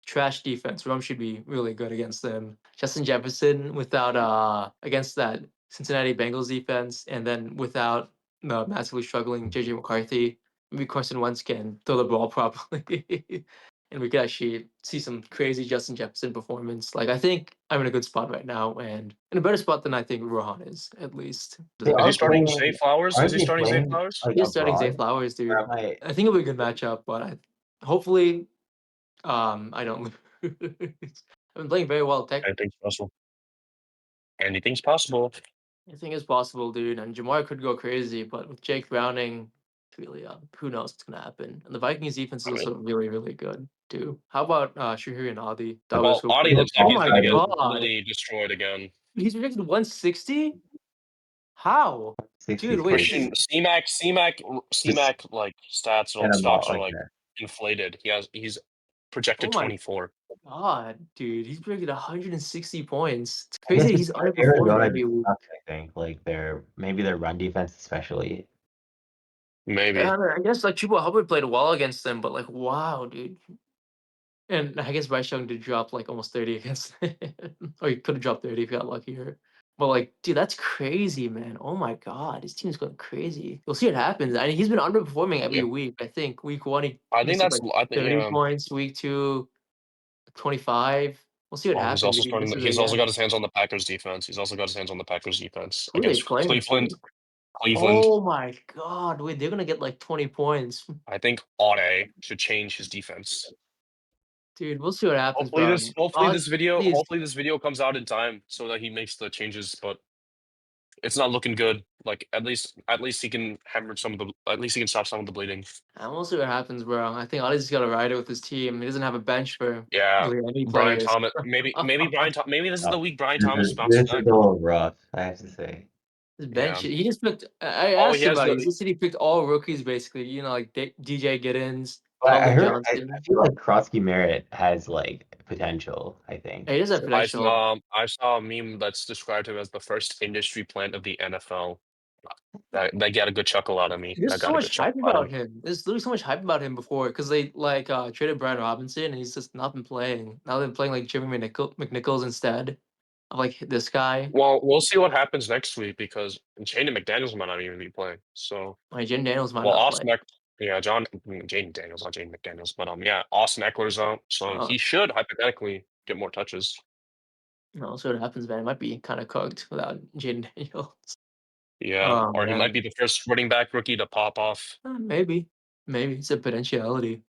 Speaker 3: Trash defense. Rome should be really good against them. Justin Jefferson without against that Cincinnati Bengals defense, and then without the massively struggling JJ McCarthy. Maybe Carson Wentz can throw the ball properly. And we could actually see some crazy Justin Jefferson performance. Like I think I'm in a good spot right now, and in a better spot than I think Rohan is, at least.
Speaker 1: They
Speaker 2: Is he
Speaker 1: are
Speaker 2: starting
Speaker 1: playing.
Speaker 2: Zay Flowers? Is
Speaker 1: Aren't
Speaker 2: he
Speaker 1: they
Speaker 2: starting Zay
Speaker 1: playing
Speaker 2: Flowers?
Speaker 1: like
Speaker 3: He is starting Zay
Speaker 1: abroad?
Speaker 3: Flowers,
Speaker 1: Or
Speaker 3: dude.
Speaker 1: am I?
Speaker 3: I think it'll be a good matchup, but hopefully I don't lose. I've been playing very well.
Speaker 2: Anything's possible. Anything's possible.
Speaker 3: Anything is possible, dude. And Jamar could go crazy, but with Jake Browning, it's really who knows what's gonna happen. And the Vikings defense is
Speaker 2: I mean,
Speaker 3: also really, really good too. How about Shahir and Adi? That was
Speaker 2: well,
Speaker 3: so
Speaker 2: Audie
Speaker 3: cool.
Speaker 2: looks like
Speaker 3: Oh
Speaker 2: he's
Speaker 3: my
Speaker 2: gonna get
Speaker 3: god.
Speaker 2: completely destroyed again.
Speaker 3: He's projected 160? How?
Speaker 1: 60
Speaker 3: Dude,
Speaker 1: is
Speaker 3: wait, this is
Speaker 2: Christian
Speaker 1: crazy. Just
Speaker 2: CMAC like
Speaker 1: cannonball
Speaker 2: stats are
Speaker 1: like
Speaker 2: like
Speaker 1: that.
Speaker 2: inflated. He's
Speaker 3: oh
Speaker 2: projected
Speaker 3: my
Speaker 2: 24.
Speaker 3: god, dude. He's projected 160 points. It's
Speaker 1: I guess
Speaker 3: crazy that
Speaker 1: it's
Speaker 3: he's underperforming
Speaker 1: Arizona
Speaker 3: every
Speaker 1: just
Speaker 3: week.
Speaker 1: sucks, I think. Like maybe their run defense especially.
Speaker 2: Maybe.
Speaker 3: I guess like Chuba Hubbard played well against them, but like wow, dude. And I guess Bryce Young did drop like almost 30 against them. Or he could have dropped 30 if he got luckier. But like, dude, that's crazy, man. Oh my god, his team's going crazy. We'll see what happens. I mean, he's been underperforming every
Speaker 2: Yeah.
Speaker 3: week. I think week 1 he
Speaker 2: I think
Speaker 3: missed
Speaker 2: that's
Speaker 3: like
Speaker 2: I think
Speaker 3: 30
Speaker 2: yeah.
Speaker 3: points. Week 2, 25. We'll see what
Speaker 2: Well, he's
Speaker 3: happens
Speaker 2: also
Speaker 3: if he
Speaker 2: starting.
Speaker 3: misses
Speaker 2: He's also got
Speaker 3: again.
Speaker 2: his hands on the Packers defense.
Speaker 3: Who are they
Speaker 2: Against
Speaker 3: playing this
Speaker 2: Cleveland.
Speaker 3: week?
Speaker 2: Cleveland.
Speaker 3: Oh my god, wait, they're gonna get like 20 points.
Speaker 2: I think Ode should change his defense.
Speaker 3: Dude, we'll see what happens,
Speaker 2: Hopefully
Speaker 3: bro.
Speaker 2: this hopefully
Speaker 3: Odds,
Speaker 2: this video
Speaker 3: please.
Speaker 2: hopefully this video comes out in time so that he makes the changes, but it's not looking good. Like at least he can hammer some of the at least he can stop some of the bleeding.
Speaker 3: And we'll see what happens, bro. I think Ollie's got to ride it with his team. He doesn't have a bench for
Speaker 2: Yeah.
Speaker 3: really any
Speaker 2: Brian
Speaker 3: players.
Speaker 2: Thomas. Maybe this is the
Speaker 1: No,
Speaker 2: week Brian Thomas bounces
Speaker 1: this is a
Speaker 2: back.
Speaker 1: little rough, I have to say.
Speaker 3: His bench,
Speaker 2: Yeah.
Speaker 3: he just picked. I
Speaker 2: Oh, he
Speaker 3: asked him
Speaker 2: has
Speaker 3: about it.
Speaker 2: the
Speaker 3: He said he picked all rookies, basically. You know, like DJ Giddens,
Speaker 1: But I
Speaker 3: Calvin
Speaker 1: heard, I
Speaker 3: Johnson.
Speaker 1: feel like Krosky Merritt has like potential, I think.
Speaker 3: He does have
Speaker 1: So,
Speaker 3: potential.
Speaker 2: I saw a meme that's described him as the first industry plant of the NFL. That got a good chuckle out of me.
Speaker 3: There's
Speaker 2: That
Speaker 3: so
Speaker 2: got a
Speaker 3: much
Speaker 2: good chuckle
Speaker 3: hype
Speaker 2: out of
Speaker 3: about
Speaker 2: me.
Speaker 3: him. There's literally so much hype about him before because they like traded Brian Robinson and he's just not been playing. Now they're playing like Jimmy McNichols instead of like this guy.
Speaker 2: Well, we'll see what happens next week because Jaden McDaniels might not even be playing. So,
Speaker 3: Like Jim Daniels might
Speaker 2: well,
Speaker 3: not play.
Speaker 2: Jaden Daniels, not Jaden McDaniels, but yeah, Austin Eckler's out, so
Speaker 3: Uh,
Speaker 2: he should hypothetically get more touches.
Speaker 3: we'll see what happens, man. It might be kind of cooked without Jaden Daniels.
Speaker 2: Yeah,
Speaker 3: Oh
Speaker 2: or he might
Speaker 3: man,
Speaker 2: be the first running back rookie to pop off.
Speaker 3: maybe, maybe it's a potentiality.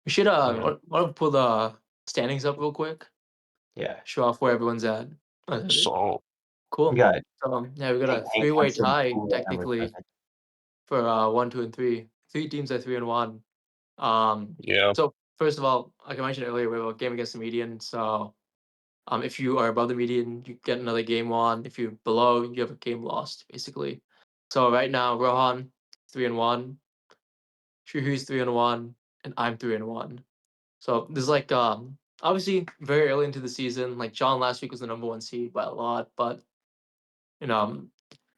Speaker 3: We should
Speaker 1: yeah,
Speaker 3: want to pull the standings up real quick.
Speaker 1: yeah.
Speaker 3: Show off where everyone's at.
Speaker 2: So,
Speaker 1: We
Speaker 3: Cool.
Speaker 1: got
Speaker 3: So yeah, we got
Speaker 1: Hank,
Speaker 3: a
Speaker 1: Hank
Speaker 3: three-way
Speaker 1: Thompson,
Speaker 3: tie
Speaker 1: cool at number
Speaker 3: technically
Speaker 1: 7.
Speaker 3: for 1, 2, and 3. 3 teams are 3-1.
Speaker 2: yeah,
Speaker 3: So first of all, like I mentioned earlier, we have a game against the median. So if you are above the median, you get another game won. If you're below, you have a game lost, basically. So right now, Rohan 3-1, Shuhu's 3-1, and I'm 3-1. So there's like obviously very early into the season. Like John last week was the number 1 seed by a lot, but you know,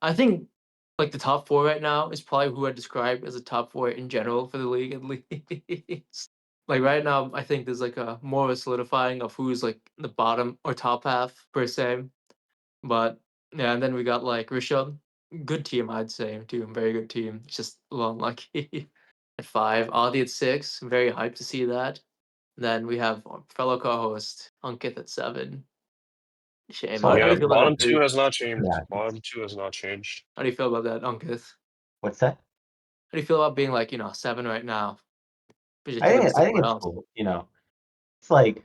Speaker 3: I think like the top 4 right now is probably who I describe as a top 4 in general for the league at least. Like right now, I think there's like a more of a solidifying of who's like the bottom or top half per se. But yeah, and then we got like Rishabh, good team I'd say too, very good team. It's just a little unlucky at 5. Adi at 6, very hyped to see that. Then we have our fellow co-host Ankit at 7. Shame,
Speaker 1: So
Speaker 3: man. How do
Speaker 2: yeah.
Speaker 3: you feel about
Speaker 2: Bottom
Speaker 3: that?
Speaker 2: two
Speaker 1: very
Speaker 2: has not changed.
Speaker 1: yeah.
Speaker 2: Bottom two has not changed.
Speaker 3: How do you feel about that, Ankit?
Speaker 1: What's that?
Speaker 3: How do you feel about being like 7 right now? Because you're 2 against
Speaker 1: I think
Speaker 3: everyone
Speaker 1: it's
Speaker 3: else.
Speaker 1: cool. It's like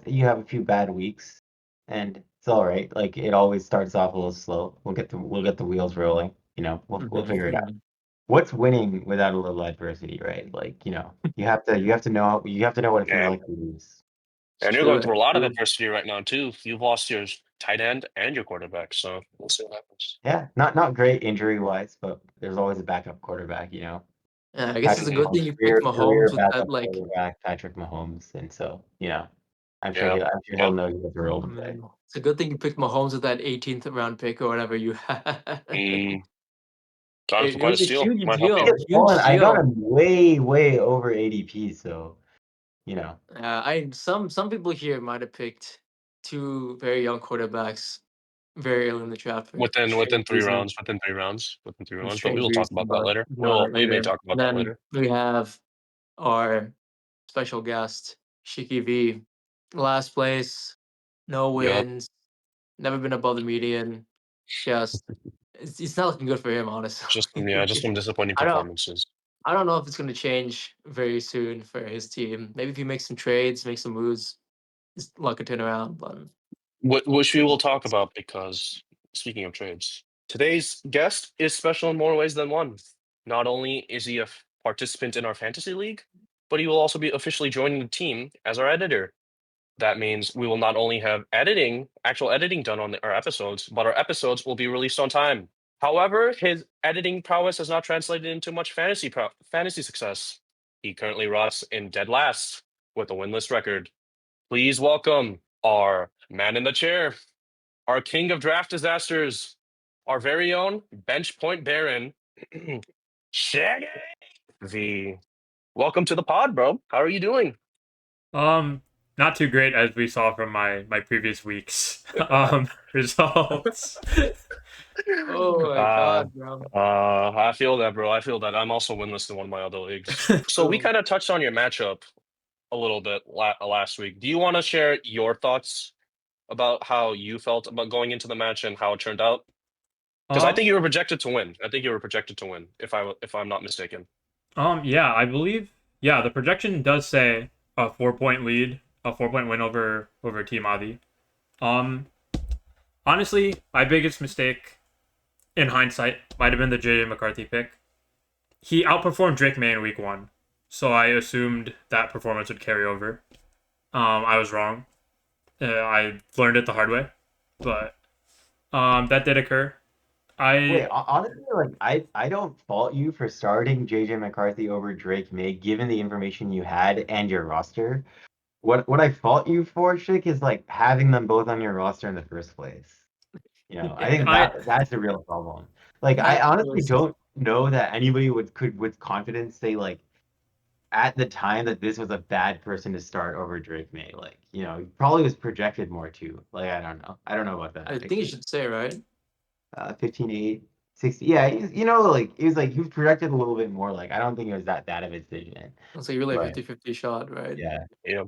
Speaker 1: you have a few bad weeks, and it's all right. Like it always starts off a little slow. We'll get the wheels rolling. We'll figure it out.
Speaker 3: Mhm.
Speaker 1: What's winning without a little adversity, right? Like you have to know what it's gonna
Speaker 2: And
Speaker 1: like to lose.
Speaker 3: It's
Speaker 2: and you're
Speaker 3: true.
Speaker 2: going through a
Speaker 3: It's
Speaker 2: lot of
Speaker 3: true.
Speaker 2: adversity right now too. You've lost your tight end and your quarterback, so we'll see what happens.
Speaker 1: Yeah, not great injury wise, but there's always a backup quarterback.
Speaker 3: Yeah, I guess it's
Speaker 1: Patrick
Speaker 3: a
Speaker 2: Mhm.
Speaker 3: good
Speaker 1: Mahomes,
Speaker 3: thing you picked
Speaker 1: career
Speaker 3: Mahomes with that,
Speaker 1: backup
Speaker 3: like,
Speaker 1: quarterback, Patrick Mahomes, and so
Speaker 2: Yeah,
Speaker 1: I'm sure
Speaker 2: yeah.
Speaker 1: he'll know he has a role
Speaker 3: oh
Speaker 1: to play.
Speaker 3: man, it's a good thing you picked Mahomes with that 18th round pick or whatever you had.
Speaker 2: Mm, got it for
Speaker 3: It
Speaker 2: quite a
Speaker 3: was a
Speaker 2: steal.
Speaker 3: huge
Speaker 2: Might help you.
Speaker 3: deal, huge
Speaker 1: I got
Speaker 3: steal.
Speaker 1: him way over ADP, so you know.
Speaker 3: I some people here might have picked 2 very young quarterbacks very early in the draft for strange
Speaker 2: Within three
Speaker 3: reasons.
Speaker 2: rounds, within 3 rounds,
Speaker 3: For
Speaker 2: but we
Speaker 3: strange
Speaker 2: will talk
Speaker 3: reasons,
Speaker 2: about that
Speaker 3: but
Speaker 2: later.
Speaker 3: more on it
Speaker 2: We may
Speaker 3: later.
Speaker 2: talk about
Speaker 3: And
Speaker 2: that
Speaker 3: then
Speaker 2: later.
Speaker 3: we have our special guest, ShikyV. Last place, no
Speaker 2: Yep.
Speaker 3: wins, never been above the median. Just it's not looking good for him,
Speaker 2: Just
Speaker 3: honestly.
Speaker 2: just some disappointing
Speaker 3: I don't
Speaker 2: performances.
Speaker 3: I don't know if it's gonna change very soon for his team. Maybe if he makes some trades, makes some moves, his luck could turn around. But
Speaker 2: Which we will talk about because speaking of trades, today's guest is special in more ways than one. Not only is he a participant in our fantasy league, but he will also be officially joining the team as our editor. That means we will not only have actual editing done on our episodes, but our episodes will be released on time. However, his editing prowess has not translated into much fantasy success. He currently rots in dead last with a winless record. Please welcome our man in the chair, our king of draft disasters, our very own bench point baron, Shaggy V. Welcome to the pod, bro. How are you doing?
Speaker 4: not too great as we saw from my previous week's results.
Speaker 3: Oh my
Speaker 2: Uh,
Speaker 3: god, bro.
Speaker 2: I feel that, bro. I feel that. I'm also winless in one of my other leagues. So we
Speaker 3: Boom.
Speaker 2: kind of touched on your matchup a little bit last week. Do you want to share your thoughts about how you felt about going into the match and how it turned out? Because I think you were projected to win. I think you were projected to win, if I'm not mistaken.
Speaker 4: Yeah, I believe the projection does say a 4 point lead, a 4 point win over Team Adi. Um, Honestly, my biggest mistake in hindsight might have been the JJ McCarthy pick. He outperformed Drake May in week 1, so I assumed that performance would carry over. I was wrong. I learned it the hard way, but that did occur.
Speaker 1: Wait,
Speaker 4: I
Speaker 1: honestly, like I don't fault you for starting JJ McCarthy over Drake May, given the information you had and your roster. What I fault you for, Chick, is like having them both on your roster in the first place. I think
Speaker 3: Yeah,
Speaker 4: I
Speaker 1: that's the real problem. Like I
Speaker 3: that
Speaker 1: honestly
Speaker 3: was
Speaker 1: don't know that anybody could with confidence say like at the time that this was a bad person to start over Drake May. Like, he probably was projected more too. Like I don't know. I don't know about that
Speaker 3: I think you
Speaker 1: actually.
Speaker 3: should say, right?
Speaker 1: 15-8, 60. Yeah, like he was projected a little bit more. Like I don't think it was that bad of a decision.
Speaker 3: It's like really a
Speaker 1: But
Speaker 3: 50-50 shot, right?
Speaker 1: yeah.
Speaker 2: Yeah,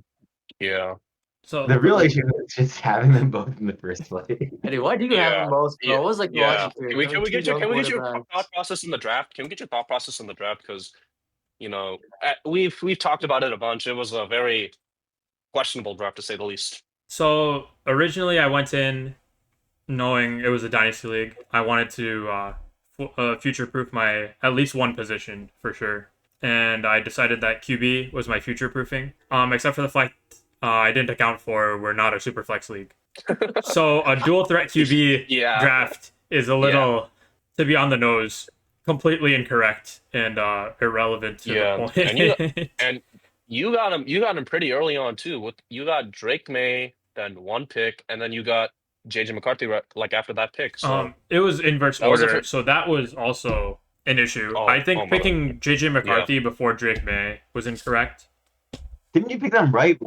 Speaker 2: yeah,
Speaker 4: so
Speaker 1: The real issue is just having them both in the first place.
Speaker 3: Eddie, why do you have
Speaker 2: yeah,
Speaker 3: them both,
Speaker 2: yeah,
Speaker 3: bro? What was like the
Speaker 2: yeah.
Speaker 3: logic here?
Speaker 2: Can we
Speaker 3: Having
Speaker 2: can we
Speaker 3: two
Speaker 2: get your
Speaker 3: young
Speaker 2: can we get your
Speaker 3: quarterbacks.
Speaker 2: thought process in the draft? Can we get your thought process in the draft? Because we've talked about it a bunch. It was a very questionable draft to say the least.
Speaker 4: so originally I went in knowing it was a dynasty league. I wanted to future proof my at least one position for sure, and I decided that QB was my future proofing. Except for the fact I didn't account for we're not a super flex league, so a dual threat QB
Speaker 2: Yeah,
Speaker 4: draft is a
Speaker 2: yeah,
Speaker 4: little, to be on the nose, completely incorrect and irrelevant to the
Speaker 2: yeah. And you
Speaker 4: point.
Speaker 2: and you got him pretty early on too. You got Drake May, then one pick, and then you got JJ McCarthy like after that pick. So
Speaker 4: It was inverse
Speaker 2: that was a
Speaker 4: order, so that was also an issue. I
Speaker 2: oh
Speaker 4: think
Speaker 2: my god.
Speaker 4: picking JJ
Speaker 2: Yeah.
Speaker 4: McCarthy before Drake May was incorrect.
Speaker 1: Didn't you pick them right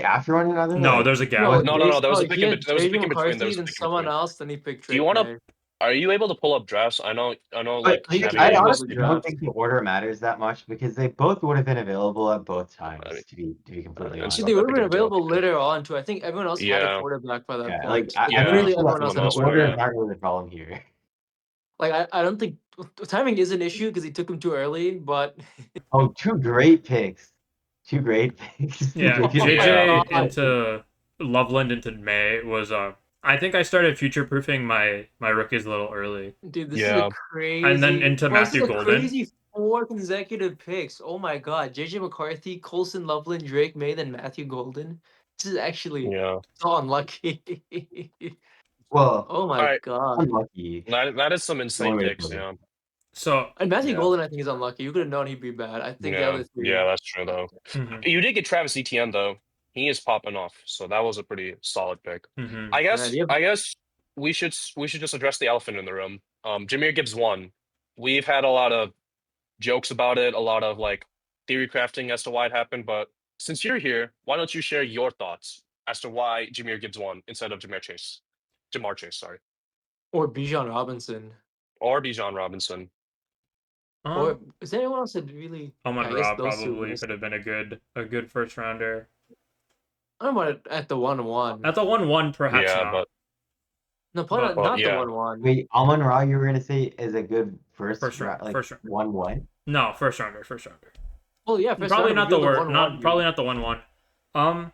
Speaker 1: after one another?
Speaker 4: No,
Speaker 1: Like
Speaker 4: there's a gap.
Speaker 3: No,
Speaker 1: what?
Speaker 2: No, no, no. There was a pick
Speaker 3: he
Speaker 2: in
Speaker 3: had
Speaker 2: there was a
Speaker 3: JJ
Speaker 2: pick in between. There
Speaker 3: McCarthy,
Speaker 2: was a
Speaker 3: then
Speaker 2: pick in
Speaker 3: someone
Speaker 2: between.
Speaker 3: else, then he picked
Speaker 2: Do you
Speaker 3: Drake
Speaker 2: want to?
Speaker 3: May.
Speaker 2: Are you able to pull up drafts? I know.
Speaker 1: But
Speaker 2: Like
Speaker 1: I
Speaker 3: Pull
Speaker 2: navigating
Speaker 3: up
Speaker 2: this.
Speaker 3: the
Speaker 1: honestly don't
Speaker 3: draft.
Speaker 1: think the order matters that much because they both would have been available at both
Speaker 2: I mean,
Speaker 1: times. To be completely
Speaker 2: it's
Speaker 3: Dude,
Speaker 1: honest.
Speaker 3: they
Speaker 2: not
Speaker 3: would
Speaker 2: that
Speaker 3: have
Speaker 2: big
Speaker 3: been
Speaker 2: of a deal.
Speaker 3: available later on too. I think everyone else had a
Speaker 2: Yeah,
Speaker 3: quarterback by that
Speaker 1: Yeah, like
Speaker 3: point.
Speaker 1: I,
Speaker 3: Like
Speaker 1: I'm pretty
Speaker 2: yeah.
Speaker 3: literally
Speaker 1: sure
Speaker 3: everyone
Speaker 2: For the
Speaker 3: else had a
Speaker 1: the
Speaker 2: most part,
Speaker 1: order is
Speaker 2: yeah.
Speaker 3: quarterback.
Speaker 1: not really the problem here.
Speaker 3: Like I don't think timing is an issue because he took him too early, but
Speaker 1: Oh, two great picks. Two great picks. Two
Speaker 4: Yeah,
Speaker 1: great
Speaker 3: oh
Speaker 1: picks.
Speaker 3: my
Speaker 2: Yeah.
Speaker 4: JJ
Speaker 3: god.
Speaker 4: into Loveland into May was I think I started future proofing my rookies a little early,
Speaker 3: Dude, this is a
Speaker 2: Yeah.
Speaker 4: and then
Speaker 3: crazy
Speaker 4: into
Speaker 3: bro, this is
Speaker 4: Matthew
Speaker 3: a
Speaker 4: Golden.
Speaker 3: crazy 4 consecutive picks. Oh my god. JJ McCarthy, Colson Loveland, Drake May, then Matthew Golden. This is actually
Speaker 2: Yeah.
Speaker 3: so unlucky.
Speaker 1: Well,
Speaker 3: Oh
Speaker 2: All
Speaker 3: my
Speaker 2: right.
Speaker 3: god.
Speaker 1: unlucky.
Speaker 2: That is some
Speaker 1: One
Speaker 2: insane
Speaker 1: way to
Speaker 2: picks.
Speaker 1: put it.
Speaker 2: Yeah.
Speaker 4: So
Speaker 3: And Matthew
Speaker 2: Yeah.
Speaker 3: Golden, I think, is unlucky. You could have known he'd be bad. I think the
Speaker 2: Yeah.
Speaker 3: other
Speaker 2: Yeah.
Speaker 3: three.
Speaker 2: That's true though.
Speaker 4: mhm,
Speaker 2: You did get Travis Etienne though. He is popping off, so that was a pretty solid pick.
Speaker 4: mhm.
Speaker 2: I
Speaker 3: Man,
Speaker 2: guess.
Speaker 3: you have
Speaker 2: I guess we should just address the elephant in the room. Jameer Gibbs won. We've had a lot of jokes about it, a lot of like theory crafting as to why it happened. But since you're here, why don't you share your thoughts as to why Jameer Gibbs won instead of Jamar Chase? Jamar Chase, sorry,
Speaker 3: or Bijan Robinson.
Speaker 2: or Bijan Robinson.
Speaker 3: Or
Speaker 4: Um,
Speaker 3: is there anyone else that really
Speaker 4: Amon
Speaker 3: I guess
Speaker 4: Ra
Speaker 3: those two
Speaker 4: probably
Speaker 3: missed.
Speaker 4: could have been a good first rounder.
Speaker 3: I'm at the 1-1.
Speaker 4: At the 1-1, perhaps
Speaker 2: Yeah,
Speaker 4: not,
Speaker 3: No, probably
Speaker 4: but
Speaker 3: not,
Speaker 2: but
Speaker 3: not the
Speaker 2: yeah,
Speaker 3: 1-1.
Speaker 1: Wait, Amon Ra, you were gonna say is a good
Speaker 4: first round,
Speaker 1: like
Speaker 4: first round.
Speaker 1: 1-1?
Speaker 4: No, first rounder, first rounder.
Speaker 3: Well, yeah, first
Speaker 4: Probably
Speaker 3: round, but
Speaker 4: not
Speaker 3: you're
Speaker 4: the
Speaker 3: the
Speaker 4: word,
Speaker 3: 1-1,
Speaker 4: not
Speaker 3: dude.
Speaker 4: probably not the 1-1. Um,
Speaker 3: You would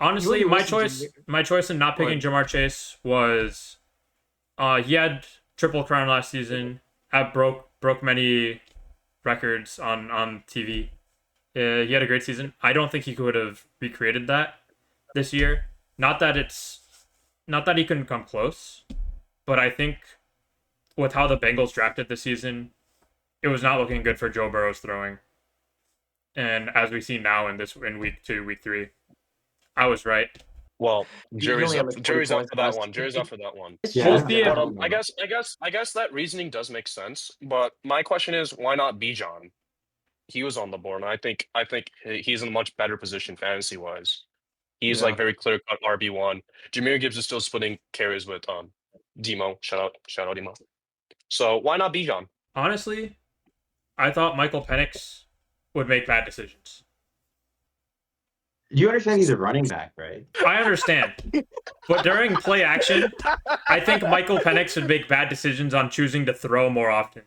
Speaker 4: Honestly,
Speaker 3: be
Speaker 4: my
Speaker 3: worse than
Speaker 4: choice,
Speaker 3: Jameer.
Speaker 4: my choice in not
Speaker 3: Go
Speaker 4: picking
Speaker 3: ahead.
Speaker 4: Jamar Chase was, he had triple crown last season. Broke many records on TV. He had a great season. I don't think he could have recreated that this year. Not that he couldn't come close, but I think with how the Bengals drafted this season, it was not looking good for Joe Burrow's throwing. And as we see now in week 2, week 3, I was right.
Speaker 2: well,
Speaker 3: He only had like 40
Speaker 2: jury's up
Speaker 3: points
Speaker 2: for that
Speaker 3: last
Speaker 2: one.
Speaker 3: year.
Speaker 2: Jury's up for that one.
Speaker 3: It's
Speaker 1: Yeah,
Speaker 4: We'll
Speaker 3: true.
Speaker 4: see
Speaker 1: I
Speaker 4: if
Speaker 2: But
Speaker 1: don't
Speaker 2: I
Speaker 1: know.
Speaker 2: guess that reasoning does make sense. But my question is, why not Bijan? He was on the board, and I think he's in a much better position fantasy wise. He's
Speaker 3: Yeah.
Speaker 2: like very clear cut RB1. Jameer Gibbs is still splitting carries with Demo. Shout out Demo. So why not Bijan?
Speaker 4: Honestly, I thought Michael Penix would make bad decisions.
Speaker 1: You understand he's a running back, right?
Speaker 4: I understand. But during play action, I think Michael Penix would make bad decisions on choosing to throw more often.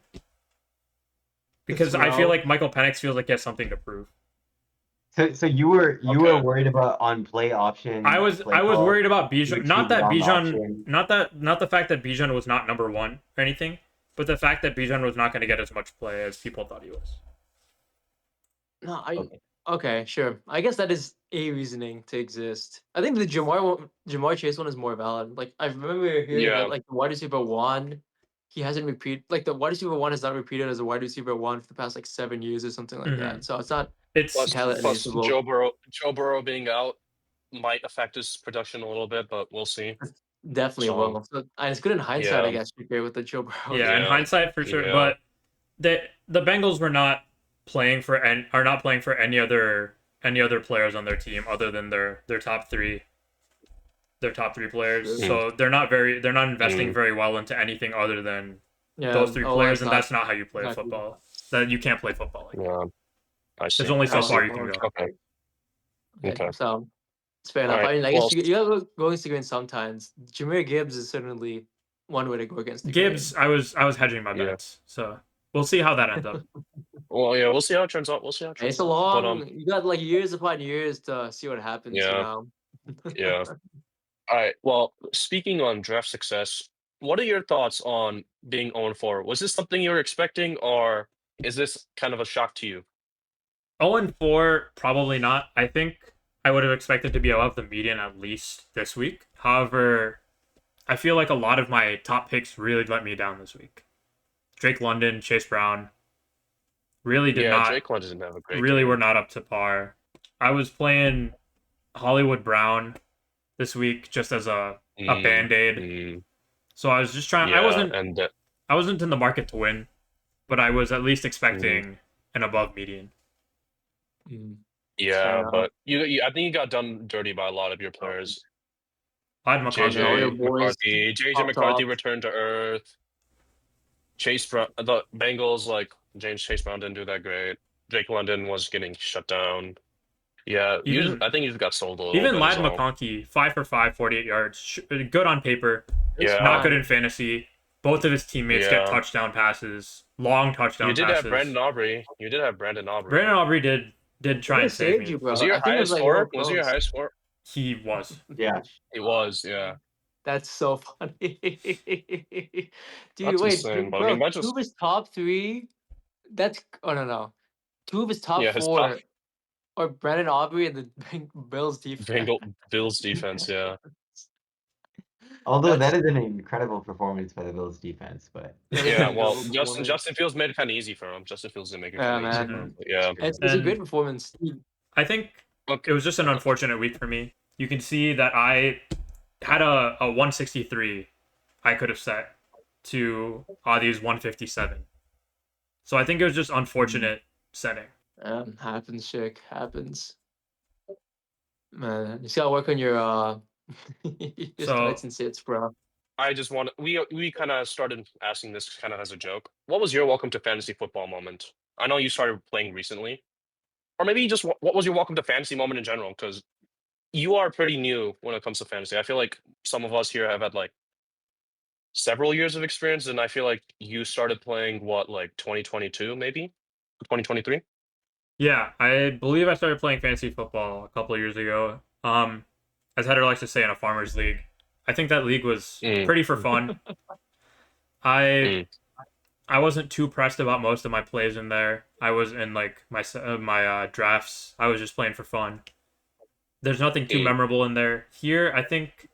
Speaker 4: Because I feel like Michael Penix feels like he has something to prove.
Speaker 1: So you were
Speaker 2: Okay.
Speaker 1: worried about on play option.
Speaker 4: I was worried about Bijan. Not that
Speaker 1: down
Speaker 4: Bijan,
Speaker 1: option.
Speaker 4: not the fact that Bijan was not number one or anything, but the fact that Bijan was not going to get as much play as people thought he was.
Speaker 3: No,
Speaker 1: Okay.
Speaker 3: okay, sure. I guess that is a reasoning to exist. I think the Jamar Chase one is more valid. Like I remember hearing
Speaker 2: Yeah.
Speaker 3: that like the wide receiver one, he hasn't repeated like the wide receiver one has not repeated as a wide receiver one for the past like 7 years or something like that. So it's not
Speaker 4: It's
Speaker 3: entirely
Speaker 2: Plus
Speaker 3: unreasonable.
Speaker 2: Joe Burrow being out might affect his production a little bit, but we'll see.
Speaker 3: Definitely
Speaker 2: So,
Speaker 3: will. So, and it's good in hindsight, I
Speaker 2: yeah.
Speaker 3: guess, with the Joe Burrow.
Speaker 4: yeah, in
Speaker 2: Yeah.
Speaker 4: hindsight for sure.
Speaker 2: Yeah.
Speaker 4: But the Bengals were not playing for any other players on their team other than their top three. Their top three players.
Speaker 3: Sure.
Speaker 4: So they're not investing very well into anything other than
Speaker 3: Yeah,
Speaker 4: those three players, and
Speaker 3: not
Speaker 4: that's not how you play
Speaker 3: exactly.
Speaker 4: football. That you can't play football like that.
Speaker 2: Yeah. I see.
Speaker 4: There's only so
Speaker 3: I see.
Speaker 4: far you can go.
Speaker 2: Okay. Okay.
Speaker 3: So it's fair enough.
Speaker 2: Alright,
Speaker 3: I mean, I
Speaker 2: well,
Speaker 3: guess you gotta go against the grain sometimes. Jameer Gibbs is certainly one way to go against the
Speaker 4: Gibbs, I was hedging my
Speaker 2: Yeah.
Speaker 4: bets, so we'll see how that ends up.
Speaker 2: Well, yeah, we'll see how it turns out. We'll see how it
Speaker 3: grain.
Speaker 2: turns
Speaker 3: It's a
Speaker 2: out.
Speaker 3: long. You got like years upon years to see what happens. You
Speaker 2: Yeah.
Speaker 3: know.
Speaker 2: Yeah. All right. Well, speaking on draft success, what are your thoughts on being 0-4? Was this something you were expecting, or is this kind of a shock to you?
Speaker 4: 0-4, probably not. I think I would have expected to be above the median at least this week. However, I feel like a lot of my top picks really let me down this week. Drake London, Chase Brown really did not.
Speaker 2: Drake London didn't have a great
Speaker 4: Really
Speaker 2: game.
Speaker 4: were not up to par. I was playing Hollywood Brown this week just as a band-aid. So I was just trying.
Speaker 2: Yeah,
Speaker 4: I wasn't in the market to win, but I was at least expecting an above median.
Speaker 2: Yeah, but you I think you got done dirty by a lot of your players.
Speaker 4: Hyde McCarthy.
Speaker 2: JJ McCarthy returned to earth. Chase Brown, the Bengals, like James Chase Brown didn't do that great. Drake London was getting shut down. Yeah, I think you just got sold a little
Speaker 4: Even
Speaker 2: bit.
Speaker 4: Ladd McConkey, 5 for 5, 48 yards. Good on paper.
Speaker 2: Yeah.
Speaker 4: Not good in fantasy. Both of his teammates get touchdown passes, long touchdown passes.
Speaker 2: You did have Brandon Aubrey.
Speaker 4: Brandon Aubrey did try and save me.
Speaker 3: You, bro.
Speaker 2: Was he your highest score? Was he your highest score?
Speaker 4: He was.
Speaker 1: Yeah.
Speaker 2: He was, yeah.
Speaker 3: That's so funny. Dude,
Speaker 2: That's
Speaker 3: wait,
Speaker 2: insane,
Speaker 3: bro,
Speaker 2: but
Speaker 3: two of his top three, that's, oh, no. Two of his top
Speaker 2: his
Speaker 3: four are Brandon Aubrey and the Bills defense.
Speaker 2: Bills defense, yeah.
Speaker 1: Although that is an incredible performance by the Bills defense, but
Speaker 2: yeah, well, Justin Fields made it kind of easy for him. Justin Fields didn't make it kind of easy for him. Yeah,
Speaker 3: it's a great performance.
Speaker 4: I think it was just an unfortunate week for me. You can see that I had a 163 I could have set to Adi's 157. So I think it was just unfortunate setting.
Speaker 3: Happens, Shik. Happens. Man, you just gotta work on your starts and sits, bro.
Speaker 2: I just want we kind of started asking this kind of as a joke. What was your welcome to fantasy football moment? I know you started playing recently, or maybe just what was your welcome to fantasy moment in general? Because you are pretty new when it comes to fantasy. I feel like some of us here have had like several years of experience, and I feel like you started playing like 2022, maybe 2023.
Speaker 4: Yeah, I believe I started playing fantasy football a couple of years ago. As Heather likes to say, in a farmers league. I think that league was pretty for fun. I wasn't too pressed about most of my plays in there. I was in like my drafts. I was just playing for fun. There's nothing too memorable in there. Here, I think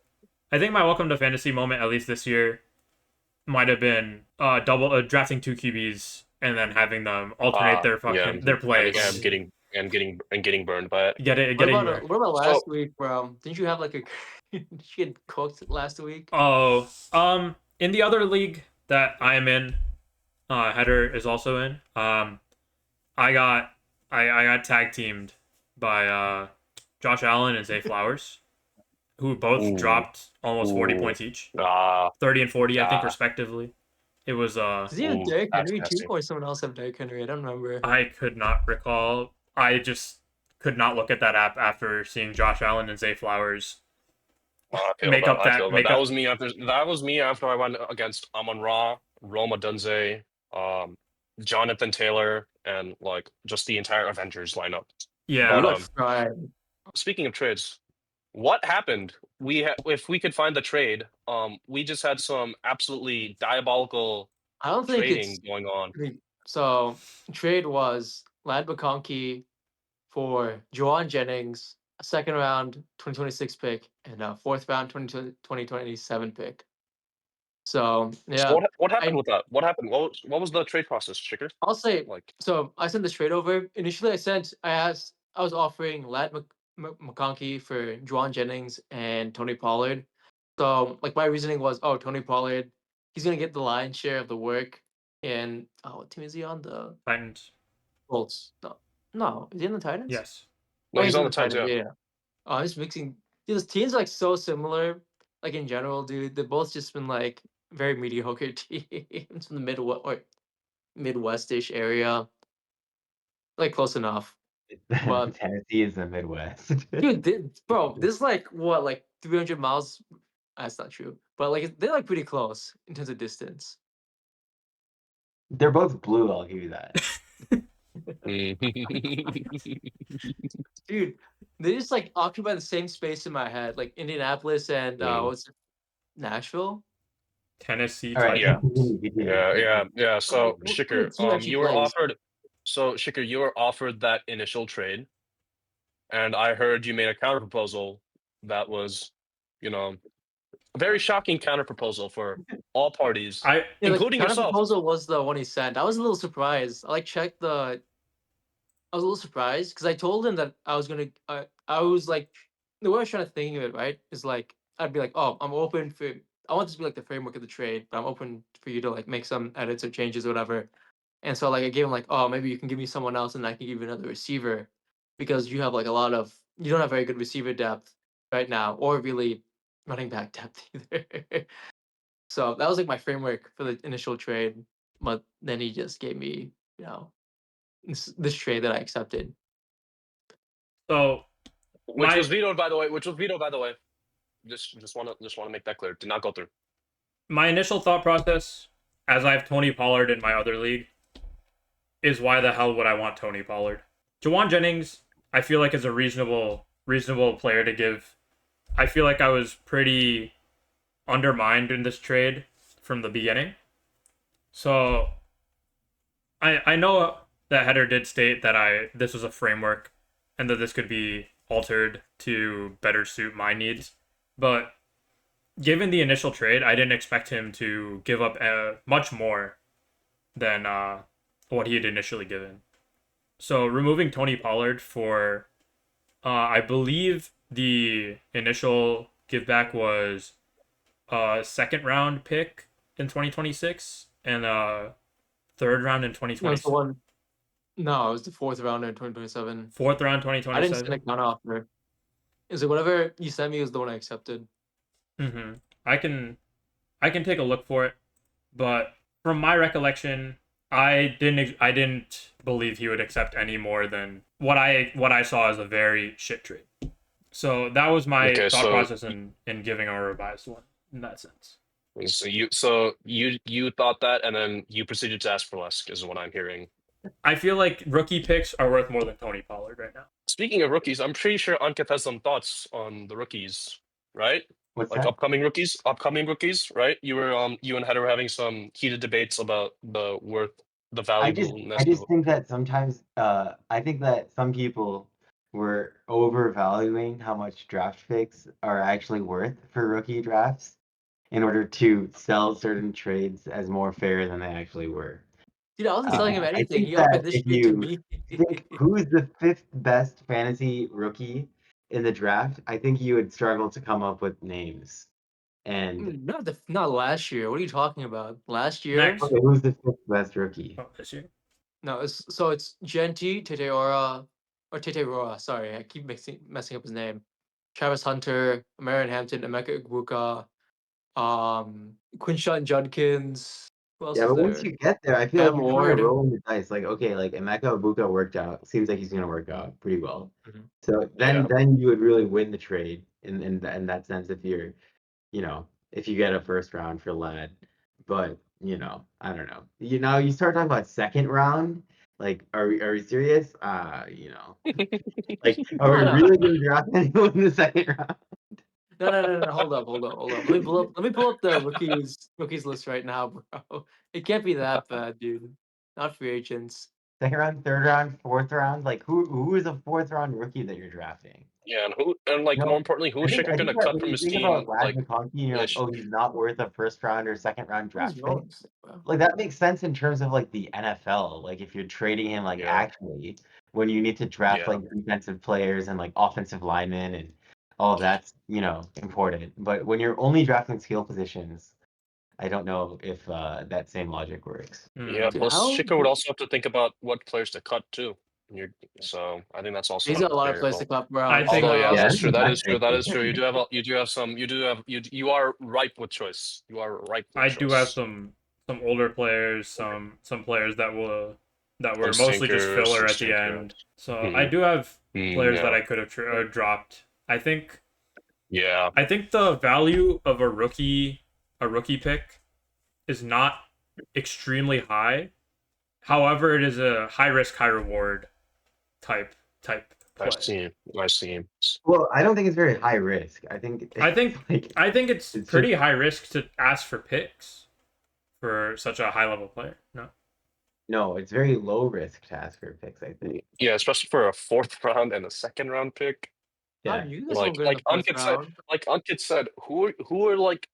Speaker 4: my welcome to fantasy moment, at least this year, might have been drafting 2 QBs and then having them alternate their plays.
Speaker 2: And getting burned by it.
Speaker 3: What about last week, bro? Didn't you have like did you get cooked last week?
Speaker 4: Oh, in the other league that I am in, Header is also in. I got tag teamed by Josh Allen and Zay Flowers. who both
Speaker 2: Ooh.
Speaker 4: dropped almost 40
Speaker 2: Ooh.
Speaker 4: points each,
Speaker 2: Ah,
Speaker 4: 30 and 40, I think,
Speaker 2: ah.
Speaker 4: respectively. It was
Speaker 3: Does he have
Speaker 2: Ooh,
Speaker 3: Derrick
Speaker 2: that's
Speaker 3: Henry too,
Speaker 2: nasty.
Speaker 3: or someone else have Derrick Henry? I don't remember.
Speaker 4: I could not recall. I just could not look at that app after seeing Josh Allen and Zay Flowers
Speaker 2: I feel
Speaker 4: make
Speaker 2: that.
Speaker 4: up
Speaker 2: I feel
Speaker 4: that
Speaker 2: that.
Speaker 4: make up.
Speaker 2: That was me after I went against Amon Ra, Roma Dunze, um, Jonathan Taylor, and like just the entire Avengers lineup.
Speaker 3: Oh,
Speaker 2: But
Speaker 4: Yeah,
Speaker 3: you got fried.
Speaker 2: speaking of trades, what happened? If we could find the trade, we just had some absolutely diabolical
Speaker 3: I don't think it's
Speaker 2: trading going on.
Speaker 3: so. Trade was Lad McConkey for Juwan Jennings, a second round 2026 pick, and a fourth round 2027 pick. So
Speaker 2: So
Speaker 3: yeah,
Speaker 2: what happened
Speaker 3: I
Speaker 2: with that? What happened? What was the trade process, Shicker?
Speaker 3: I'll say
Speaker 2: Like,
Speaker 3: so. I sent this trade over. Initially, I was offering McConkey for Juwan Jennings and Tony Pollard. So like my reasoning was, oh, Tony Pollard, he's gonna get the lion's share of the work. And oh, what team is he on? The
Speaker 4: Titans.
Speaker 3: Colts. No, no, is he in the Titans?
Speaker 4: Yes.
Speaker 2: no,
Speaker 3: Oh,
Speaker 2: he's
Speaker 3: he's in
Speaker 2: on
Speaker 3: the
Speaker 2: the Titans.
Speaker 3: Titans.
Speaker 2: Yeah.
Speaker 3: Yeah. Oh, I'm just mixing. These teams are, like so similar. Like in general, dude, they've both just been like very mediocre teams from the Midwestish area. Like close enough. But
Speaker 1: Tennessee is the Midwest.
Speaker 3: dude, bro, this is like what, like 300 miles? That's not true, but like they're like pretty close in terms of distance.
Speaker 1: They're both blue, I'll give you that.
Speaker 3: Dude, they just like occupy the same space in my head, like Indianapolis and
Speaker 2: Mm.
Speaker 3: what's it, Nashville?
Speaker 4: Tennessee
Speaker 1: All right,
Speaker 2: Yeah.
Speaker 4: Titans.
Speaker 2: Yeah.
Speaker 3: Or,
Speaker 2: So
Speaker 3: what other
Speaker 2: Shicker,
Speaker 3: team actually
Speaker 2: you were
Speaker 3: plays?
Speaker 2: offered. So Shicker, you were offered that initial trade, and I heard you made a counter proposal that was, you know, a very shocking counter proposal for all parties,
Speaker 4: I
Speaker 3: Yeah, the
Speaker 2: including
Speaker 3: counter
Speaker 2: yourself.
Speaker 3: proposal was the one he sent. I was a little surprised. I like checked the. I was a little surprised because I told him that I was gonna. I was like, the way I was trying to think of it, right, is like I'd be like, oh, I'm open for. I want this to be like the framework of the trade, but I'm open for you to like make some edits or changes or whatever. And so like I gave him like, oh, maybe you can give me someone else and I can give you another receiver because you have like a lot of you don't have very good receiver depth right now or really running back depth either. So that was like my framework for the initial trade, but then he just gave me, you know, this trade that I accepted.
Speaker 4: so
Speaker 2: Which
Speaker 4: my
Speaker 2: was vetoed, by the way. Which was vetoed, by the way. Just want to make that clear. Did not go through.
Speaker 4: my initial thought process, as I have Tony Pollard in my other league, is why the hell would I want Tony Pollard? Jawan Jennings, I feel like is a reasonable player to give. I feel like I was pretty undermined in this trade from the beginning. So I know that header did state that this was a framework and that this could be altered to better suit my needs. But given the initial trade, I didn't expect him to give up much more than what he had initially given. So removing Tony Pollard for, I believe the initial give back was a second round pick in 2026 and a third round in
Speaker 3: That was the
Speaker 4: 2027.
Speaker 3: one. No, it was the fourth round in 2027.
Speaker 4: Fourth round
Speaker 3: I didn't send a
Speaker 4: 2027.
Speaker 3: counter offer. Is it whatever you sent me was the one I accepted?
Speaker 4: Mm-hmm. I can I can take a look for it, but from my recollection, I didn't believe he would accept any more than what I saw as a very shit trade. So that was my
Speaker 2: Okay,
Speaker 4: thought
Speaker 2: so
Speaker 4: process in giving a revised one in that sense.
Speaker 2: you thought that, and then you proceeded to ask for less, is what I'm hearing.
Speaker 4: I feel like rookie picks are worth more than Tony Pollard right now.
Speaker 2: Speaking of rookies, I'm pretty sure Ankit has some thoughts on the rookies, right?
Speaker 1: What's
Speaker 2: Like
Speaker 1: that?
Speaker 2: upcoming rookies, right? You and Heather were having some heated debates about the
Speaker 1: I
Speaker 2: valuableness
Speaker 1: just
Speaker 2: of.
Speaker 1: think that sometimes I think that some people were overvaluing how much draft picks are actually worth for rookie drafts in order to sell certain trades as more fair than they actually were.
Speaker 3: Dude, I wasn't selling him
Speaker 1: I
Speaker 3: anything.
Speaker 1: think
Speaker 3: He
Speaker 1: that
Speaker 3: offered this
Speaker 1: if
Speaker 3: shit to
Speaker 1: you
Speaker 3: me.
Speaker 1: think who is the fifth best fantasy rookie in the draft, I think you would struggle to come up with names. And
Speaker 3: Not last year. What are you talking about? Last year?
Speaker 4: Next.
Speaker 1: okay, who's the fifth best rookie?
Speaker 4: Oh, this year.
Speaker 3: No, it's Genti, Teteora, or Teteroa. Sorry, I keep messing up his name. Travis Hunter, Marion Hampton, Emeka Egbuka, Quinshon Judkins. Who else
Speaker 1: Yeah,
Speaker 3: is
Speaker 1: but once
Speaker 3: there?
Speaker 1: you get there, I feel like
Speaker 3: Cam
Speaker 1: you're kind of
Speaker 3: Ward.
Speaker 1: rolling the dice. Like, okay, like Emeka Ibuka worked out. Seems like he's gonna work out pretty well.
Speaker 3: Mhm.
Speaker 1: So
Speaker 2: Yeah.
Speaker 1: then you would really win the trade in that sense if you're, if you get a first round for Lad. But, I don't know. You start talking about second round, like are we serious? Like are we
Speaker 3: No, no,
Speaker 1: really gonna draft anyone in the second round?
Speaker 3: no. Hold up. Let me pull up the rookies list right now, bro. It can't be that bad, dude. Not free agents.
Speaker 1: Second round, third round, fourth round? Like who is a fourth round rookie that you're drafting?
Speaker 2: Yeah, and like more
Speaker 1: No,
Speaker 2: importantly, who
Speaker 1: I
Speaker 2: is
Speaker 1: think
Speaker 2: Shikker
Speaker 1: I think
Speaker 2: gonna
Speaker 1: that
Speaker 2: cut
Speaker 1: when
Speaker 2: from
Speaker 1: you
Speaker 2: his
Speaker 1: think
Speaker 2: team?
Speaker 1: about Lad
Speaker 2: Like,
Speaker 1: McConkey, you're like,
Speaker 2: Ish.
Speaker 1: oh, he's not worth a first round or second round
Speaker 3: Who's
Speaker 1: draft pick.
Speaker 3: wrong, bro?
Speaker 1: Like that makes sense in terms of like the NFL. Like if you're trading him like
Speaker 2: Yeah,
Speaker 1: actually when you need to draft
Speaker 2: yeah.
Speaker 1: like defensive players and like offensive linemen and all of that's, important. But when you're only drafting skill positions, I don't know if that same logic works.
Speaker 2: Yeah,
Speaker 3: Dude,
Speaker 2: plus
Speaker 3: how
Speaker 2: Shikker would also have to think about what players to cut too. So I think that's also
Speaker 3: he's got a lot of plays to
Speaker 2: variable.
Speaker 3: cut, bro.
Speaker 4: I
Speaker 3: It's
Speaker 4: think
Speaker 2: Although, yeah,
Speaker 1: Yeah,
Speaker 2: that's true. That
Speaker 1: that's
Speaker 2: is true. That
Speaker 1: tricky.
Speaker 2: is true. You do have you are ripe with choice. You are ripe with
Speaker 4: I do have
Speaker 2: choice.
Speaker 4: some older players, some players that
Speaker 2: Some
Speaker 4: were mostly just
Speaker 2: stinkers,
Speaker 4: filler
Speaker 2: some
Speaker 4: at the
Speaker 2: stinkers.
Speaker 4: end. So I
Speaker 2: Hmm.
Speaker 4: do have players that
Speaker 2: Yeah,
Speaker 4: I could have dropped.
Speaker 2: yeah.
Speaker 4: I think the value of a rookie pick is not extremely high. However, it is a high risk, high reward type type
Speaker 2: I
Speaker 4: play.
Speaker 2: see. I see.
Speaker 1: Well, I don't think it's very high risk. I think
Speaker 4: I
Speaker 1: it's
Speaker 4: think
Speaker 1: like
Speaker 4: I think it's
Speaker 1: it's just
Speaker 4: pretty high risk to ask for picks for such a high level player. No.
Speaker 1: no, it's very low risk to ask for picks, I think.
Speaker 2: Yeah, especially for a fourth round and a second round pick.
Speaker 3: God,
Speaker 1: Yeah.
Speaker 3: you get someone
Speaker 2: Like
Speaker 3: good in the
Speaker 2: like
Speaker 3: first
Speaker 2: Ankit said,
Speaker 3: round.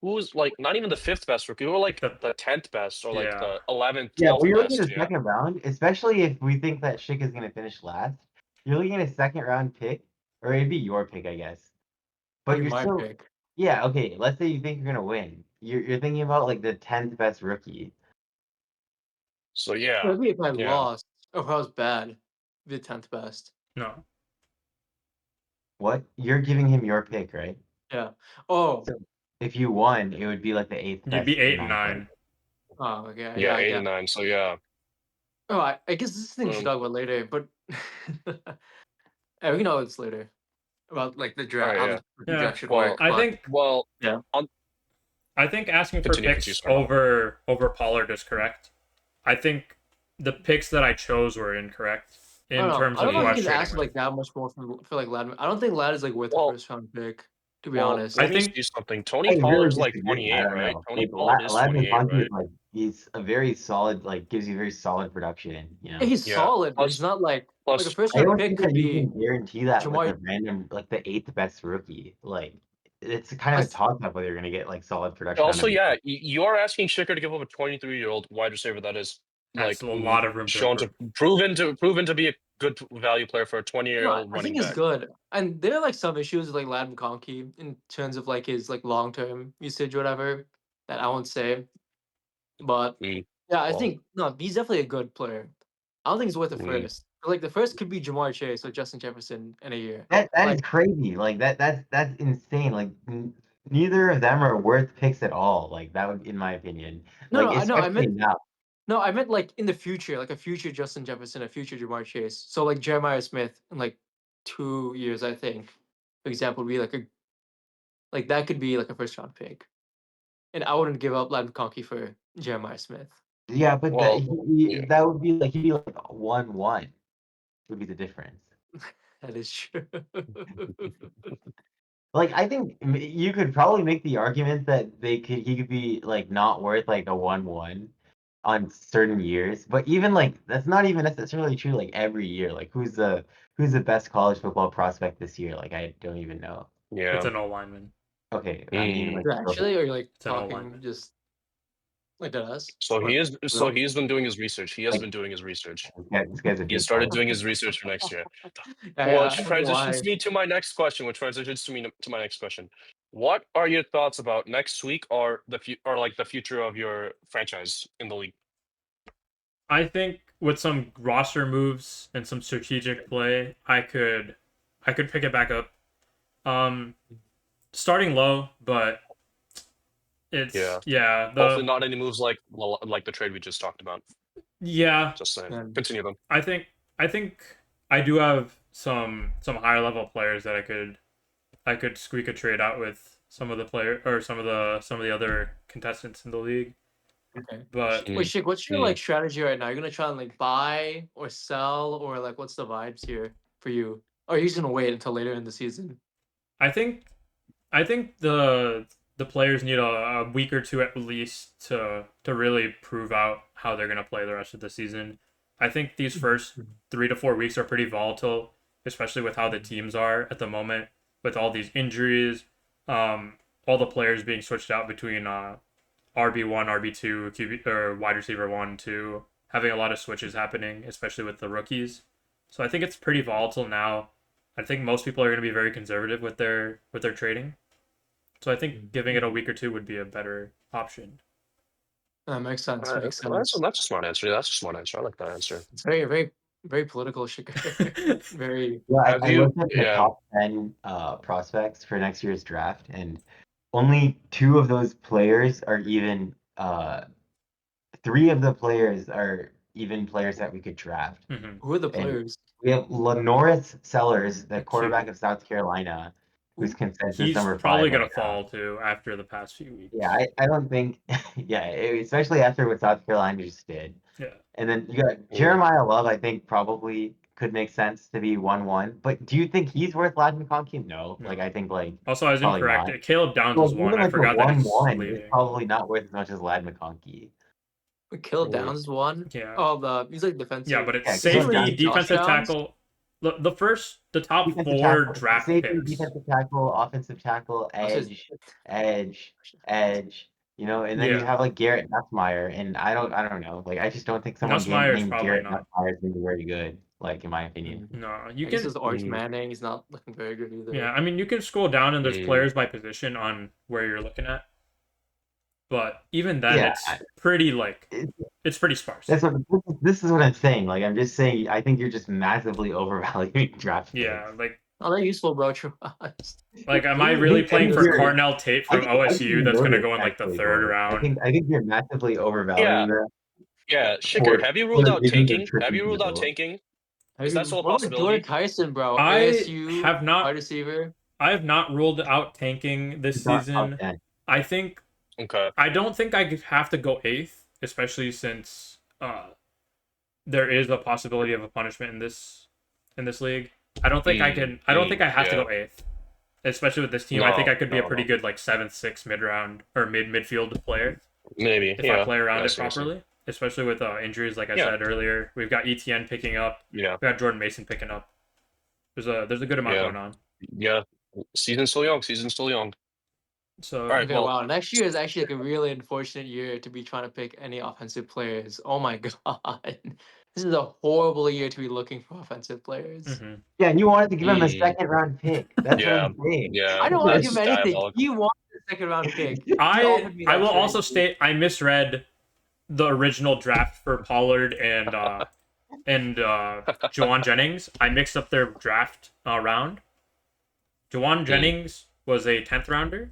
Speaker 2: who's like not even the fifth best rookie, who are
Speaker 4: Like
Speaker 2: like
Speaker 4: the
Speaker 2: the 10th best or like
Speaker 4: yeah.
Speaker 2: the 11th,
Speaker 1: Yeah,
Speaker 2: 12th
Speaker 1: when you're looking at
Speaker 2: best.
Speaker 1: the
Speaker 2: Yeah.
Speaker 1: second round, especially if we think that Schick is gonna finish last, you're looking at a second round pick, or it'd be your pick, I guess. But
Speaker 3: Maybe
Speaker 1: you're
Speaker 3: my
Speaker 1: still,
Speaker 3: pick.
Speaker 1: yeah, okay. Let's say you think you're gonna win. You're thinking about like the 10th best rookie.
Speaker 2: So yeah.
Speaker 3: Maybe if I
Speaker 2: Yeah.
Speaker 3: lost, or if I was bad, the 10th best.
Speaker 4: No.
Speaker 1: What? You're giving him your pick, right?
Speaker 3: Yeah. Oh.
Speaker 1: So if you won, it would be like the eighth
Speaker 4: You'd
Speaker 1: best
Speaker 4: be
Speaker 1: or
Speaker 4: 8 and
Speaker 1: ninth best.
Speaker 4: 9.
Speaker 3: Oh, okay.
Speaker 2: Yeah,
Speaker 3: Yeah, I
Speaker 2: eight
Speaker 3: get.
Speaker 2: and nine. So yeah.
Speaker 3: Oh, I guess this thing we should
Speaker 2: Um,
Speaker 3: talk about later, but yeah, we can know it's later about like the
Speaker 2: all
Speaker 3: draft,
Speaker 2: right,
Speaker 3: how
Speaker 2: yeah.
Speaker 3: the
Speaker 4: Yeah.
Speaker 3: projection
Speaker 2: Well
Speaker 3: work.
Speaker 4: I
Speaker 3: But
Speaker 4: think
Speaker 2: well
Speaker 3: yeah,
Speaker 2: on
Speaker 4: I think asking for
Speaker 2: continue,
Speaker 4: picks
Speaker 2: sorry.
Speaker 4: over Pollard is correct. I think the picks that I chose were incorrect
Speaker 3: I don't
Speaker 4: in
Speaker 3: know.
Speaker 4: terms
Speaker 3: I
Speaker 4: of
Speaker 3: don't know
Speaker 4: who
Speaker 3: if
Speaker 4: I
Speaker 3: you
Speaker 4: was
Speaker 3: can
Speaker 4: trading
Speaker 3: ask
Speaker 4: with.
Speaker 3: like that much more for like Lad. I don't think Lad is like worth a
Speaker 2: Well
Speaker 3: first round pick, to be
Speaker 2: well
Speaker 3: honest.
Speaker 4: I
Speaker 2: let me
Speaker 4: think
Speaker 2: see something.
Speaker 1: I
Speaker 2: Tony
Speaker 1: really
Speaker 2: Pollard's like
Speaker 1: disagree. I
Speaker 2: 28,
Speaker 1: don't
Speaker 2: right?
Speaker 1: know.
Speaker 2: Tony
Speaker 1: Like
Speaker 2: Pollard is
Speaker 1: Lad
Speaker 2: 28,
Speaker 1: McConkey is
Speaker 2: right?
Speaker 1: like he's a very solid, like gives you very solid production,
Speaker 3: Yeah, he's
Speaker 2: Yeah.
Speaker 3: solid, but he's
Speaker 2: Plus
Speaker 3: not like a
Speaker 2: plus
Speaker 3: first
Speaker 1: I
Speaker 3: round
Speaker 1: don't
Speaker 3: pick
Speaker 1: think
Speaker 3: could
Speaker 1: that you
Speaker 3: be
Speaker 1: can guarantee that with
Speaker 3: Jamar.
Speaker 1: a random, like the eighth best rookie. Like it's kind
Speaker 3: I
Speaker 1: of a
Speaker 3: s-
Speaker 1: toss up whether you're gonna get like solid production out
Speaker 2: also,
Speaker 1: of it.
Speaker 2: yeah, you are asking Shikker to give up a 23-year-old wide receiver that is
Speaker 4: has
Speaker 2: like
Speaker 4: a lot of room to
Speaker 2: shown to
Speaker 4: improve.
Speaker 2: proven to be a good value player for a
Speaker 3: no,
Speaker 2: 20-year-old
Speaker 3: I think
Speaker 2: running
Speaker 3: he's
Speaker 2: back.
Speaker 3: good, and there are like some issues with like Lad McConkey in terms of like his like long term usage, or whatever. That I won't say, but
Speaker 2: Mm,
Speaker 3: yeah, I
Speaker 2: well,
Speaker 3: think no, he's definitely a good player. I don't think he's worth the
Speaker 2: mm,
Speaker 3: first. Like the first could be Jamar Chase or Justin Jefferson in a year.
Speaker 1: That is
Speaker 3: Like
Speaker 1: crazy. Like that's insane. Like neither of them are worth picks at all. Like that would, in my opinion,
Speaker 3: no,
Speaker 1: like
Speaker 3: no, I know. I
Speaker 1: especially
Speaker 3: meant
Speaker 1: now.
Speaker 3: no, I meant like in the future, like a future Justin Jefferson, a future Jamar Chase. So like Jeremiah Smith in like 2 years, I think, for example, would be like that could be like a first round pick, and I wouldn't give up Lad McConkey for Jeremiah Smith.
Speaker 1: Yeah, but
Speaker 2: well, yeah.
Speaker 1: that would be like he'd be like 1-1 would be the difference.
Speaker 3: That is true.
Speaker 1: Like I think you could probably make the argument that he could be like not worth like a 1-1 on certain years, but even like that's not even necessarily true like every year. Like who's the best college football prospect this year? Like I don't even know.
Speaker 4: It's
Speaker 2: Yeah.
Speaker 4: an O lineman.
Speaker 1: Okay, I mean
Speaker 2: Mm.
Speaker 1: like
Speaker 3: Actually, or like
Speaker 4: It's an O
Speaker 3: talking
Speaker 4: lineman.
Speaker 3: just like to us.
Speaker 2: So he
Speaker 1: what
Speaker 2: is. So
Speaker 1: real?
Speaker 2: he's been doing his research. He has
Speaker 1: Like
Speaker 2: been doing his research.
Speaker 1: this guy's a
Speaker 2: He has
Speaker 1: big
Speaker 2: started
Speaker 1: college.
Speaker 2: doing his research for next year.
Speaker 3: Yeah, I
Speaker 2: Which
Speaker 3: don't know
Speaker 2: transitions
Speaker 3: why.
Speaker 2: me to my next question. Which transitions to me to my next question. What are your thoughts about next week or or like the future of your franchise in the league?
Speaker 4: I think with some roster moves and some strategic play, I could pick it back up. Starting low, but it's
Speaker 2: Hopefully not any moves like the trade we just talked about.
Speaker 4: Yeah.
Speaker 2: Just saying.
Speaker 3: And
Speaker 2: Continue them.
Speaker 4: I think I do have some higher level players that I could squeak a trade out with some of the player or some of the other contestants in the league.
Speaker 3: okay.
Speaker 4: But
Speaker 3: Wait, Shik, what's your like strategy right now? You're gonna try and like buy or sell, or like what's the vibes here for you? Or are you just gonna wait until later in the season?
Speaker 4: I think the players need a week or two at least to really prove out how they're gonna play the rest of the season. I think these first 3 to 4 weeks are pretty volatile, especially with how the teams are at the moment, with all these injuries, all the players being switched out between RB1, RB2, QB or wide receiver 1, 2, having a lot of switches happening, especially with the rookies. So I think it's pretty volatile now. I think most people are going to be very conservative with their trading. So I think giving it a week or two would be a better option.
Speaker 3: That makes sense. Makes
Speaker 2: That's
Speaker 3: sense.
Speaker 2: a smart answer. That's a smart answer. I like that answer.
Speaker 3: It's very political, Shik. Very.
Speaker 1: Yeah,
Speaker 2: Have
Speaker 1: I
Speaker 2: you?
Speaker 1: looked at the
Speaker 2: Yeah.
Speaker 1: top 10 prospects for next year's draft, and only two of those players are even, three of the players are even players that we could draft.
Speaker 4: Mm-hmm.
Speaker 3: Who are the
Speaker 1: And
Speaker 3: players?
Speaker 1: we have Lenoris Sellers, the
Speaker 4: The
Speaker 1: quarterback
Speaker 4: QB.
Speaker 1: of South Carolina, who's consensus
Speaker 4: He's
Speaker 1: number
Speaker 4: probably
Speaker 1: 5
Speaker 4: going
Speaker 1: right
Speaker 4: to
Speaker 1: now.
Speaker 4: fall too after the past few weeks.
Speaker 1: Yeah, I don't think, yeah, especially after what South Carolina just did.
Speaker 4: Yeah.
Speaker 1: And then you got Jeremiah Love, I think probably could make sense to be 1-1. But do you think he's worth Ladd McConkey? No.
Speaker 4: No.
Speaker 1: Like, I think, like,
Speaker 4: Also, I was
Speaker 1: probably
Speaker 4: incorrect.
Speaker 1: not.
Speaker 4: Caleb Downs
Speaker 1: Well,
Speaker 4: was one.
Speaker 1: even
Speaker 4: I
Speaker 1: like a
Speaker 4: forgot that it's
Speaker 1: 1-1 is
Speaker 4: leading.
Speaker 1: probably not worth as much as Ladd McConkey.
Speaker 3: Kill Downs is one.
Speaker 4: Yeah.
Speaker 3: Oh, he's like defensive.
Speaker 4: Yeah, but it's
Speaker 1: Yeah,
Speaker 3: Isn't
Speaker 1: Caleb
Speaker 3: it
Speaker 4: safety,
Speaker 1: Downs,
Speaker 3: like Josh
Speaker 4: defensive
Speaker 3: Downs?
Speaker 4: tackle. The top
Speaker 1: defensive
Speaker 4: 4
Speaker 1: tackle,
Speaker 4: draft
Speaker 1: safety,
Speaker 4: picks.
Speaker 1: defensive tackle, offensive tackle,
Speaker 3: Oh, so it's-
Speaker 1: edge, and then you
Speaker 4: Yeah.
Speaker 1: have like Garrett Nussmeier, and I don't know. Like, I just don't think someone
Speaker 4: Nussmeier is
Speaker 1: named
Speaker 4: probably
Speaker 1: Garrett
Speaker 4: not.
Speaker 1: Nussmeier is going to be very good, like, in my opinion.
Speaker 4: No, you
Speaker 3: I guess
Speaker 4: can.
Speaker 3: it's Arch Manning. He's not looking very good either.
Speaker 4: Yeah, I mean, you can scroll down and there's players by position on where you're looking at. But even then,
Speaker 1: Yeah,
Speaker 4: it's pretty it's pretty sparse.
Speaker 1: this is what I'm saying. Like, I'm just saying, I think you're just massively overvaluing draft
Speaker 4: Yeah,
Speaker 1: picks.
Speaker 4: like
Speaker 3: Oh, they're useful, bro. Trust.
Speaker 4: am I really playing for
Speaker 1: you're-
Speaker 4: Cornell Tate
Speaker 1: I
Speaker 4: from
Speaker 1: think
Speaker 4: OSU that's going to go in like the
Speaker 1: actually,
Speaker 4: third
Speaker 1: bro.
Speaker 4: round?
Speaker 1: I think you're massively overvaluing that.
Speaker 2: Yeah, Shicker, have you ruled out
Speaker 1: These are
Speaker 2: tanking? Have
Speaker 1: tricky
Speaker 2: you ruled out
Speaker 1: people.
Speaker 2: tanking? Is that still a
Speaker 3: What about Jordan
Speaker 2: possibility?
Speaker 3: Tyson, bro?
Speaker 4: I
Speaker 3: ASU
Speaker 4: have not
Speaker 3: wide receiver.
Speaker 4: I have not ruled out tanking this
Speaker 1: He's not top
Speaker 4: season.
Speaker 1: 10.
Speaker 4: I think
Speaker 2: Okay.
Speaker 4: I don't think I could have to go 8th, especially since there is a possibility of a punishment in this league. I don't think I can. I don't think I have to go 8th, especially with this team. I think I could be a pretty good like 7th, 6th mid round or midfield player
Speaker 2: Maybe.
Speaker 4: if I play around it properly. Especially with injuries, like I
Speaker 2: Yeah.
Speaker 4: said earlier, we've got ETN picking up.
Speaker 2: Yeah.
Speaker 4: We got Jordan Mason picking up. There's a good amount
Speaker 2: Yeah.
Speaker 4: going on.
Speaker 2: Yeah. Season's still young.
Speaker 4: So
Speaker 2: All right.
Speaker 3: Okay,
Speaker 2: Well,
Speaker 3: wow. Next year is actually like a really unfortunate year to be trying to pick any offensive players. Oh my god. This is a horrible year to be looking for offensive players.
Speaker 4: mhm.
Speaker 1: Yeah, and you wanted to give him a second round pick. That's what
Speaker 2: yeah.
Speaker 1: I'm saying.
Speaker 2: Yeah.
Speaker 3: I don't want to
Speaker 2: That's
Speaker 3: give him anything.
Speaker 2: diabolical.
Speaker 3: He wanted a second round pick. He
Speaker 4: I
Speaker 3: offered me
Speaker 4: I
Speaker 3: that
Speaker 4: will
Speaker 3: trade.
Speaker 4: also state I misread the original draft for Pollard and Juwan Jennings. I mixed up their draft round. Juwan Jennings was a 10th rounder,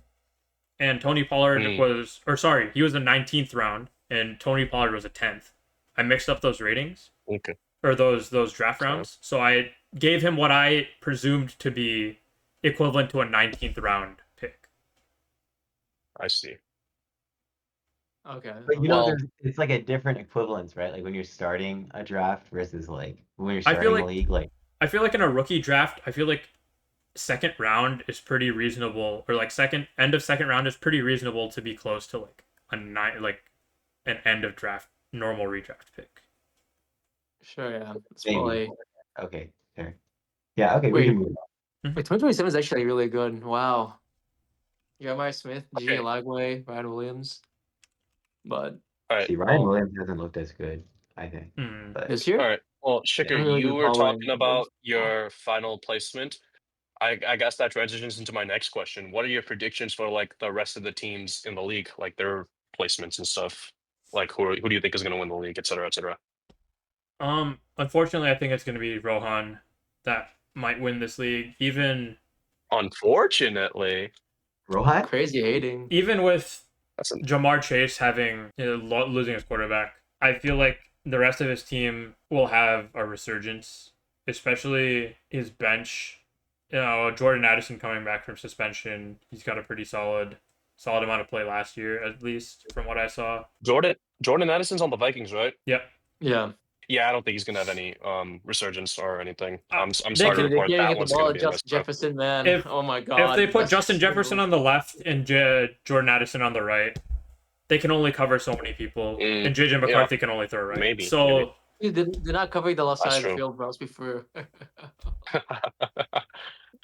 Speaker 4: and Tony Pollard he was a 19th round, and Tony Pollard was a 10th. I mixed up those ratings.
Speaker 2: Okay.
Speaker 4: Or those draft rounds. So I gave him what I presumed to be equivalent to a 19th round pick.
Speaker 2: I see.
Speaker 3: Okay.
Speaker 1: But
Speaker 2: Well-
Speaker 1: it's like a different equivalence, right? Like when you're starting a draft versus like when you're
Speaker 4: I feel
Speaker 1: starting a
Speaker 4: like-
Speaker 1: league. Like,
Speaker 4: I feel like in a rookie draft, I feel like second round is pretty reasonable, or like end of second round is pretty reasonable to be close to like an end of draft normal redraft pick.
Speaker 3: Sure, yeah. It's
Speaker 1: maybe.
Speaker 3: probably...
Speaker 1: Okay, fair. Yeah, okay, we
Speaker 3: Wait.
Speaker 1: can move on.
Speaker 3: Wait, 2027 is actually really good. Wow. Jeremiah Smith, G.
Speaker 2: Okay.
Speaker 3: Lagway, Ryan Williams. But
Speaker 2: All right.
Speaker 1: See, Ryan
Speaker 2: well,
Speaker 1: Williams hasn't looked as good, I think. But
Speaker 3: this year?
Speaker 2: All right. Well, Shicker,
Speaker 3: Really
Speaker 2: you
Speaker 3: good
Speaker 2: were
Speaker 3: following.
Speaker 2: talking about your final placement. I guess that transitions into my next question. What are your predictions for like the rest of the teams in the league, like their placements and stuff? Like who do you think is going to win the league, et cetera, et cetera?
Speaker 4: Unfortunately, I think it's going to be Rohan that might win this league. Even
Speaker 2: Unfortunately,
Speaker 1: Rohan?
Speaker 3: Crazy hating.
Speaker 4: Even with
Speaker 2: that's an
Speaker 4: Jamar Chase having losing his quarterback, I feel like the rest of his team will have a resurgence, especially his bench. Jordan Addison coming back from suspension, he's got a pretty solid amount of play last year, at least from what I saw.
Speaker 2: Jordan Addison's on the Vikings, right?
Speaker 4: Yep.
Speaker 3: Yeah.
Speaker 2: Yeah, I don't think he's gonna have any resurgence or anything. I'm
Speaker 4: They
Speaker 2: sorry to
Speaker 4: can-
Speaker 3: Dude, they
Speaker 2: report
Speaker 3: can't
Speaker 2: that
Speaker 3: get the
Speaker 2: one's
Speaker 3: ball
Speaker 2: gonna
Speaker 3: at
Speaker 2: be a miss.
Speaker 3: Jefferson, man.
Speaker 4: If-
Speaker 3: Oh my god.
Speaker 4: If they put
Speaker 3: that's
Speaker 4: Justin
Speaker 3: so-
Speaker 4: Jefferson on the left and Jordan Addison on the right, they can only cover so many people, and JJ McCarthy can only throw right.
Speaker 2: Maybe,
Speaker 4: So
Speaker 3: Dude, they're not covering the left
Speaker 2: That's
Speaker 3: side of the
Speaker 2: true.
Speaker 3: field, bro. Before.
Speaker 2: maybe.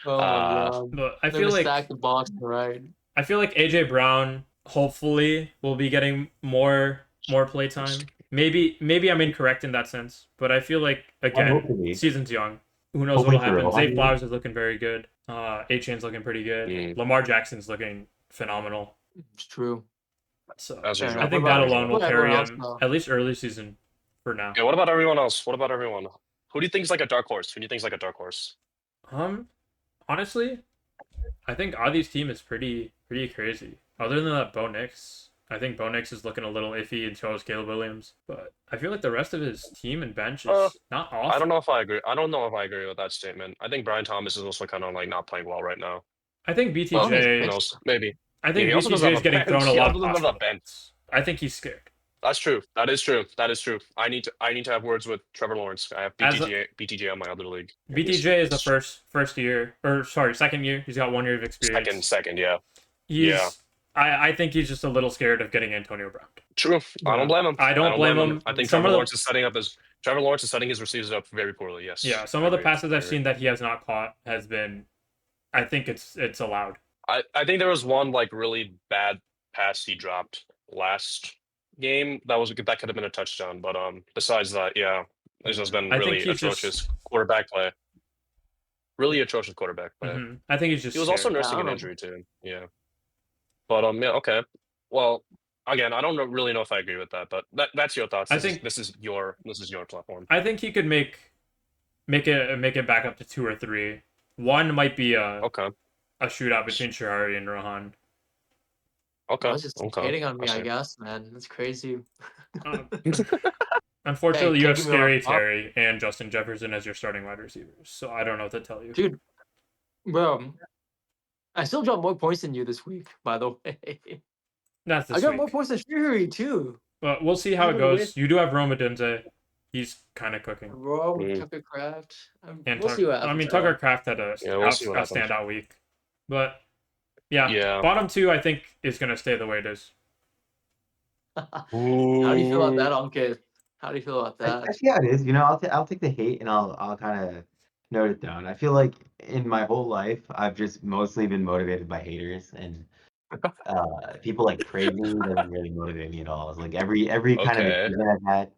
Speaker 3: Oh my god.
Speaker 4: but I
Speaker 3: They're
Speaker 4: feel
Speaker 3: gonna
Speaker 4: like
Speaker 3: stack the box right.
Speaker 4: I feel like AJ Brown hopefully will be getting more play time. Maybe I'm incorrect in that sense, but I feel like again,
Speaker 1: hopefully.
Speaker 4: season's young. Who knows
Speaker 1: Hopefully
Speaker 4: what'll
Speaker 1: for
Speaker 4: happen?
Speaker 1: Rohan,
Speaker 4: Zay
Speaker 1: maybe?
Speaker 4: Flowers is looking very good. A-Chain's looking pretty good.
Speaker 2: Mm.
Speaker 4: Lamar Jackson's looking phenomenal.
Speaker 3: It's true.
Speaker 4: So
Speaker 2: As
Speaker 3: Fair
Speaker 2: usual.
Speaker 4: I think
Speaker 3: What
Speaker 4: that
Speaker 3: about-
Speaker 4: alone will
Speaker 3: what about
Speaker 4: carry
Speaker 3: everyone
Speaker 4: him
Speaker 3: else,
Speaker 4: at least early season for now.
Speaker 2: Yeah, what about everyone else? What about everyone? Who do you think is like a dark horse? Who do you think is like a dark horse?
Speaker 4: Honestly, I think Adi's team is pretty crazy. Other than that, Bo Nix. I think Bo Nix is looking a little iffy, and so is Caleb Williams. But I feel like the rest of his team and bench is not awful.
Speaker 2: I don't know if I agree. I don't know if I agree with that statement. I think Brian Thomas is also kind of like not playing well right now.
Speaker 4: I think
Speaker 2: Well, who
Speaker 4: BTJ.
Speaker 2: knows? Maybe.
Speaker 4: I think
Speaker 2: he also doesn't
Speaker 4: BTJ
Speaker 2: have
Speaker 4: is
Speaker 2: a
Speaker 4: getting
Speaker 2: bench.
Speaker 4: thrown a
Speaker 2: He
Speaker 4: lot
Speaker 2: also
Speaker 4: of
Speaker 2: doesn't have a
Speaker 4: pass
Speaker 2: bench.
Speaker 4: I think he's scared.
Speaker 2: That's true. That is true. That is true. I need to have words with Trevor Lawrence. I have
Speaker 4: As
Speaker 2: BTJ on my other league.
Speaker 4: BTJ is the first year, or sorry, second year. He's got 1 year of experience.
Speaker 2: Second, yeah.
Speaker 4: Yeah. I think he's just a little scared of getting Antonio Brown.
Speaker 2: True. I don't blame him.
Speaker 4: I don't blame him.
Speaker 2: I think
Speaker 4: Some
Speaker 2: Trevor
Speaker 4: of the-
Speaker 2: Lawrence is setting his receivers up very poorly. Yes.
Speaker 4: Yeah, some
Speaker 2: I
Speaker 4: of the
Speaker 2: agree.
Speaker 4: passes
Speaker 2: I
Speaker 4: I've
Speaker 2: agree.
Speaker 4: seen that he has not caught has been, I think it's allowed.
Speaker 2: I think there was one like really bad pass he dropped last game that could have been a touchdown. But besides that, yeah, this has been
Speaker 4: I think
Speaker 2: really
Speaker 4: he's
Speaker 2: atrocious quarterback play. Really atrocious quarterback play.
Speaker 4: Mhm. I think he's just.
Speaker 2: He was also
Speaker 4: scared.
Speaker 2: nursing an injury too. Yeah. But yeah, okay. Well, again, I don't really know if I agree with that, but that's your thoughts.
Speaker 4: I
Speaker 2: This is-
Speaker 4: think-
Speaker 2: this is your platform.
Speaker 4: I think he could make it back up to 2 or 3. One might be a
Speaker 2: Okay.
Speaker 4: shootout between Shahari and Rohan.
Speaker 2: Okay.
Speaker 3: I was just
Speaker 2: Okay.
Speaker 3: hating on me,
Speaker 2: I
Speaker 3: I
Speaker 2: see.
Speaker 3: guess, man. That's crazy.
Speaker 4: Unfortunately,
Speaker 3: Hey,
Speaker 4: you have
Speaker 3: can't give me
Speaker 4: Scary
Speaker 3: a lot of
Speaker 4: Terry and Justin Jefferson as your starting wide receivers, so I don't know what to tell you.
Speaker 3: Dude, bro, I still dropped more points than you this week, by the way.
Speaker 4: That's
Speaker 3: I
Speaker 4: this
Speaker 3: got more
Speaker 4: week.
Speaker 3: points than Fury, too.
Speaker 4: Well, we'll see how it
Speaker 3: He's gonna
Speaker 4: goes. You do have Roma Dunze. He's kind of cooking.
Speaker 3: Bro,
Speaker 2: Mm.
Speaker 3: Tucker Craft.
Speaker 4: And
Speaker 3: We'll see what happens.
Speaker 4: I mean,
Speaker 3: bro.
Speaker 4: Tucker Craft had a
Speaker 2: Yeah, we'll see what happens.
Speaker 4: standout week. But, yeah.
Speaker 2: Yeah.
Speaker 4: Bottom 2, I think, is going to stay the way it is.
Speaker 3: How do you feel about that, Ankit? How do you feel about
Speaker 1: I
Speaker 3: that?
Speaker 1: see how it is. I'll take the hate and I'll kind of note it down. I feel like in my whole life, I've just mostly been motivated by haters, and people like praising me doesn't really motivate me at all. It's like every kind of
Speaker 2: Okay.
Speaker 1: achievement I've had,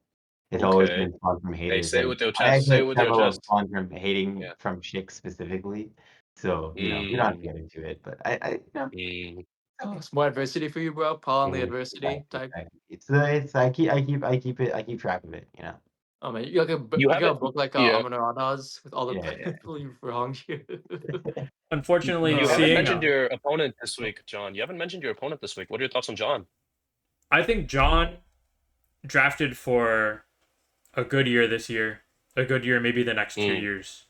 Speaker 1: it's always
Speaker 2: Okay.
Speaker 1: been spawned from haters.
Speaker 2: say it
Speaker 1: and
Speaker 2: with your
Speaker 1: I
Speaker 2: chest.
Speaker 1: actually
Speaker 2: Say it
Speaker 1: have
Speaker 2: with your
Speaker 1: several
Speaker 2: chest.
Speaker 1: spawned from hating
Speaker 2: Yeah.
Speaker 1: from chicks specifically. So we don't have to get into it, but I
Speaker 3: Oh, it's more adversity for you, bro. Poly
Speaker 2: Mm.
Speaker 3: adversity type.
Speaker 1: it's I keep track of it.
Speaker 3: Oh man, you like a
Speaker 2: You
Speaker 3: like a
Speaker 2: haven't-
Speaker 3: book like
Speaker 2: yeah.
Speaker 3: Amanaradas with all the
Speaker 1: Yeah.
Speaker 3: people you wronged you.
Speaker 4: Unfortunately,
Speaker 3: You
Speaker 2: You haven't
Speaker 4: seeing.
Speaker 2: mentioned your opponent this week, John. You haven't mentioned your opponent this week. What are your thoughts on John?
Speaker 4: I think John drafted for a good year this year. A good year, maybe the next 2
Speaker 2: Mm.
Speaker 4: years.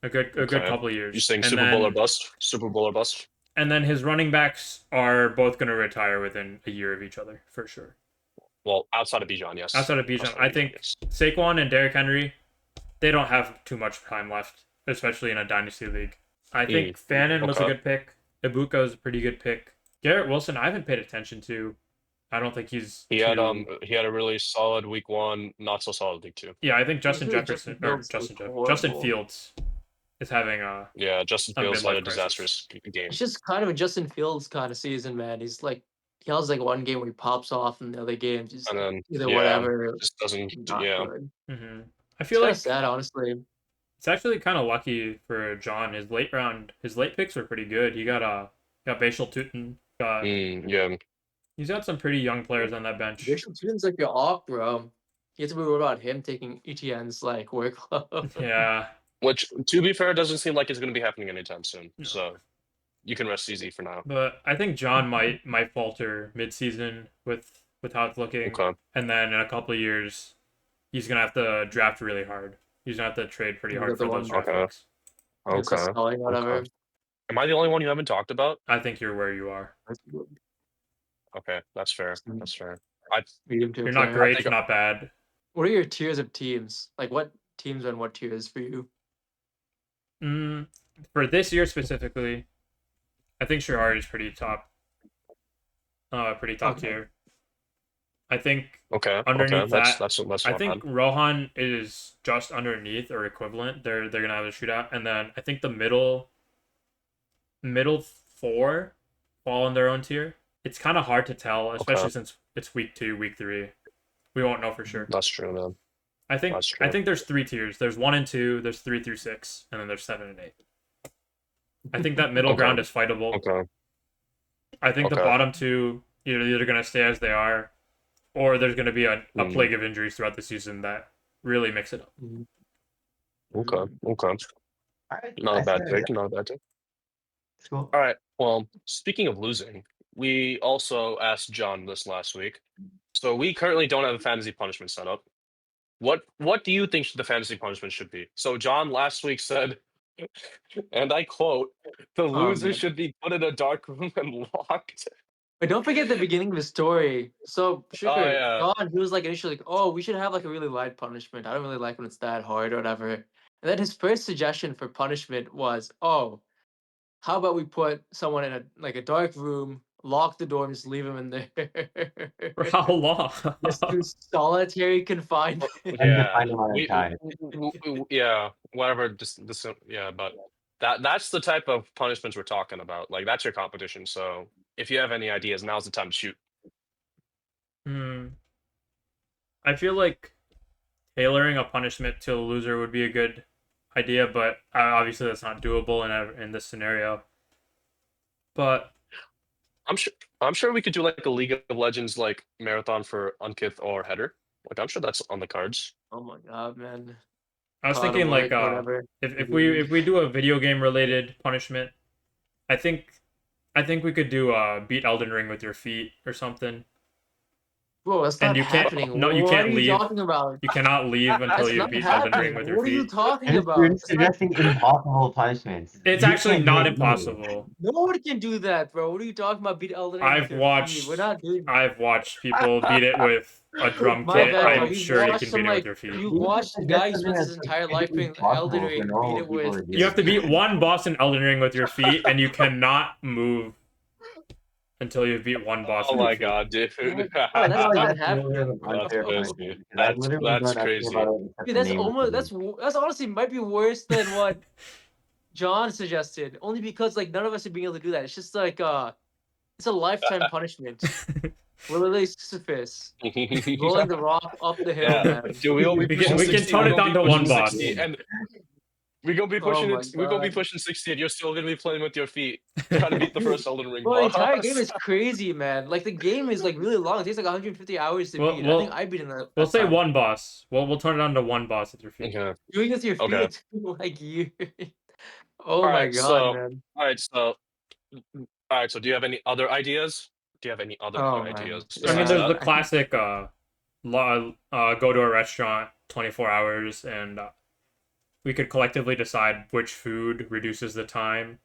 Speaker 4: A good
Speaker 2: Okay.
Speaker 4: couple years.
Speaker 2: You saying
Speaker 4: And
Speaker 2: Super Bowl or
Speaker 4: then-
Speaker 2: bust? Super Bowl or bust?
Speaker 4: And then his running backs are both going to retire within a year of each other, for sure.
Speaker 2: Well, outside of Bijan, yes.
Speaker 4: Outside of Bijan, I think
Speaker 2: yes.
Speaker 4: Saquon and Derrick Henry, they don't have too much time left, especially in a dynasty league. I think Fannin was a
Speaker 2: okay.
Speaker 4: good pick. Ibuka was a pretty good pick. Garrett Wilson, I haven't paid attention to. I don't think he's.
Speaker 2: He had a really solid week 1, not so solid week 2.
Speaker 4: Yeah, I think Justin
Speaker 3: Usually
Speaker 4: Jefferson
Speaker 3: Justin
Speaker 4: or
Speaker 3: Fields
Speaker 4: Justin
Speaker 3: horrible.
Speaker 4: Fields is having a.
Speaker 2: Yeah, Justin
Speaker 4: A
Speaker 2: Fields had a
Speaker 4: midlife crisis.
Speaker 2: disastrous game.
Speaker 3: It's just kind of a Justin Fields kind of season, man. He has like one game where he pops off, and the other games just
Speaker 2: And then
Speaker 3: either
Speaker 2: yeah,
Speaker 3: whatever.
Speaker 2: just doesn't
Speaker 3: Not
Speaker 2: yeah.
Speaker 3: good.
Speaker 4: I
Speaker 3: It's
Speaker 4: feel
Speaker 3: kind
Speaker 4: like
Speaker 3: of sad, honestly.
Speaker 4: it's actually kind of lucky for John. His late picks were pretty good. He got Bashal Tutin.
Speaker 2: Yeah.
Speaker 4: He's got some pretty young players on that bench.
Speaker 3: Rachel Tutin's like your op, bro. You have to be worried about him taking ETN's like workload.
Speaker 4: Yeah,
Speaker 2: Which, to be fair, doesn't seem like it's going to be happening anytime soon.
Speaker 4: No.
Speaker 2: So you can rest easy for now.
Speaker 4: But I think John might falter mid-season with how it's looking,
Speaker 2: Okay.
Speaker 4: and then in a couple of years, he's gonna have to draft really hard. He's gonna have to trade pretty
Speaker 3: He's
Speaker 4: hard
Speaker 3: got the
Speaker 4: for those
Speaker 3: one-
Speaker 4: draft
Speaker 2: Okay.
Speaker 4: picks.
Speaker 3: It's just
Speaker 2: Okay.
Speaker 3: selling, whatever.
Speaker 2: Am I the only one you haven't talked about?
Speaker 4: I think you're where you are.
Speaker 2: Okay, that's fair.
Speaker 3: Mm.
Speaker 2: That's fair.
Speaker 3: Medium tier
Speaker 4: You're not
Speaker 3: player.
Speaker 4: great,
Speaker 2: think-
Speaker 4: you're not bad.
Speaker 3: What are your tiers of teams? Like, what teams are in what tiers for you?
Speaker 4: For this year specifically, I think Shihari is pretty top. Pretty top
Speaker 3: Okay.
Speaker 4: tier. I think
Speaker 2: Okay.
Speaker 4: Underneath
Speaker 2: okay. That's
Speaker 4: I
Speaker 2: not
Speaker 4: think
Speaker 2: bad.
Speaker 4: Rohan is just underneath or equivalent. They're gonna have a shootout, and then I think the middle four fall in their own tier. It's kind of hard to tell, especially since it's week 2, week 3. We won't know for sure.
Speaker 2: That's true, man.
Speaker 4: I think
Speaker 2: That's true.
Speaker 4: there's 3 tiers. There's 1 and 2. There's 3 through 6, and then there's 7 and 8. I think that middle
Speaker 2: Okay.
Speaker 4: ground is fightable.
Speaker 2: Okay.
Speaker 4: I think the
Speaker 2: Okay.
Speaker 4: bottom 2 either gonna stay as they are, or there's gonna be a plague of injuries throughout the season that really mix it up.
Speaker 2: Okay. Okay.
Speaker 1: All right.
Speaker 2: Not a
Speaker 1: that's
Speaker 2: bad
Speaker 1: fair.
Speaker 2: pick. Not a bad pick.
Speaker 1: Cool.
Speaker 2: All right. Well, speaking of losing, we also asked John this last week. So we currently don't have a fantasy punishment set up. What do you think the fantasy punishment should be? So John last week said, and I quote, "The loser
Speaker 3: man.
Speaker 2: should be put in a dark room and locked."
Speaker 3: But don't forget the beginning of the story. So, Sugar,
Speaker 2: yeah.
Speaker 3: John, he was like initially like, oh, we should have like a really light punishment. I don't really like when it's that hard or whatever. And then his first suggestion for punishment was, oh, how about we put someone in a dark room, lock the door, and just leave him in there.
Speaker 4: For how long?
Speaker 3: Just do solitary confinement.
Speaker 1: Undefined amount of time.
Speaker 2: Yeah, whatever. Yeah, but that's the type of punishments we're talking about. Like that's your competition. So if you have any ideas, now's the time to shoot.
Speaker 4: I feel like tailoring a punishment to a loser would be a good idea, but obviously that's not doable in this scenario. But
Speaker 2: I'm sure we could do like a League of Legends like marathon for Unkith or Header. Like I'm sure that's on the cards.
Speaker 3: Oh my god, man.
Speaker 4: I was
Speaker 3: God of
Speaker 4: thinking like
Speaker 3: work, whatever.
Speaker 4: if we do a video game related punishment, I think we could do beat Elden Ring with your feet or something.
Speaker 3: Bro, that's
Speaker 4: And
Speaker 3: not
Speaker 4: you can't-
Speaker 3: happening.
Speaker 4: no, you
Speaker 3: what
Speaker 4: can't
Speaker 3: are you
Speaker 4: leave.
Speaker 3: talking about?
Speaker 4: You cannot leave until
Speaker 3: That's
Speaker 4: you
Speaker 3: not
Speaker 4: beat Elden
Speaker 3: happening.
Speaker 4: Ring with your
Speaker 3: What are you
Speaker 4: feet.
Speaker 3: talking
Speaker 1: You're
Speaker 3: about?
Speaker 1: suggesting impossible punishments.
Speaker 4: It's
Speaker 1: You
Speaker 4: actually
Speaker 1: can't
Speaker 4: not
Speaker 1: do it.
Speaker 4: impossible.
Speaker 3: Nobody can do that, bro. What are you talking about? Beat Elden Ring with
Speaker 4: I've
Speaker 3: your
Speaker 4: watched
Speaker 3: feet? We're not doing that.
Speaker 4: I've watched people beat it with a drum
Speaker 3: My
Speaker 4: kit.
Speaker 3: bad, bro.
Speaker 4: I'm
Speaker 3: You've
Speaker 4: sure you
Speaker 3: watched
Speaker 4: can
Speaker 3: some,
Speaker 4: beat it with
Speaker 3: like,
Speaker 4: your feet.
Speaker 3: you
Speaker 1: You
Speaker 3: watched a
Speaker 1: suggest
Speaker 3: guy who
Speaker 1: something
Speaker 3: spends his
Speaker 1: that's
Speaker 3: entire life
Speaker 1: physically
Speaker 3: playing Elden
Speaker 1: possible for
Speaker 3: Ring, beat
Speaker 1: normal
Speaker 3: it
Speaker 1: people to
Speaker 3: with.
Speaker 1: do.
Speaker 4: You have to beat one boss in Elden Ring with your feet, and you cannot move until you beat one boss.
Speaker 2: Oh
Speaker 4: with your
Speaker 2: my
Speaker 4: feet.
Speaker 2: god, dude.
Speaker 3: Bro,
Speaker 1: I
Speaker 3: that's
Speaker 1: feel like
Speaker 3: not
Speaker 1: that's
Speaker 3: happening.
Speaker 1: really an unfair
Speaker 2: That's
Speaker 1: punishment,
Speaker 2: crazy.
Speaker 1: because I
Speaker 2: That's
Speaker 1: literally don't know anything
Speaker 2: crazy.
Speaker 1: about it except
Speaker 3: Dude,
Speaker 1: the
Speaker 3: that's
Speaker 1: name of
Speaker 3: almost
Speaker 1: the
Speaker 3: that's honestly might be worse than what John suggested. Only because like none of us are being able to do that. It's just like it's a lifetime punishment. We're literally Sisyphus rolling the rock up the hill,
Speaker 2: Yeah.
Speaker 3: man.
Speaker 2: Dude, we only
Speaker 4: We can tone it down to one boss.
Speaker 2: and we're gonna be
Speaker 3: Oh
Speaker 2: pushing
Speaker 3: my
Speaker 2: it. We're gonna be
Speaker 3: God.
Speaker 2: pushing 60, and you're still gonna be playing with your feet, trying to beat the first Elden Ring
Speaker 3: Bro, the
Speaker 2: boss.
Speaker 3: entire game is crazy, man. Like the game is like really long. It takes like 150 hours to beat. I think I beat in that.
Speaker 4: We'll
Speaker 3: that
Speaker 4: say
Speaker 3: time.
Speaker 4: one boss. We'll turn it down to one boss with your feet.
Speaker 2: Okay.
Speaker 3: Doing this with your feet,
Speaker 2: Okay.
Speaker 3: it's like you. Oh
Speaker 2: All
Speaker 3: my
Speaker 2: right,
Speaker 3: god,
Speaker 2: so-
Speaker 3: man.
Speaker 2: All right. So, do you have any other ideas? Do you have any other
Speaker 3: Oh, man.
Speaker 2: ideas?
Speaker 3: Yeah.
Speaker 4: I mean, there's the
Speaker 3: I-
Speaker 4: classic go to a restaurant 24 hours, and we could collectively decide which food reduces the time.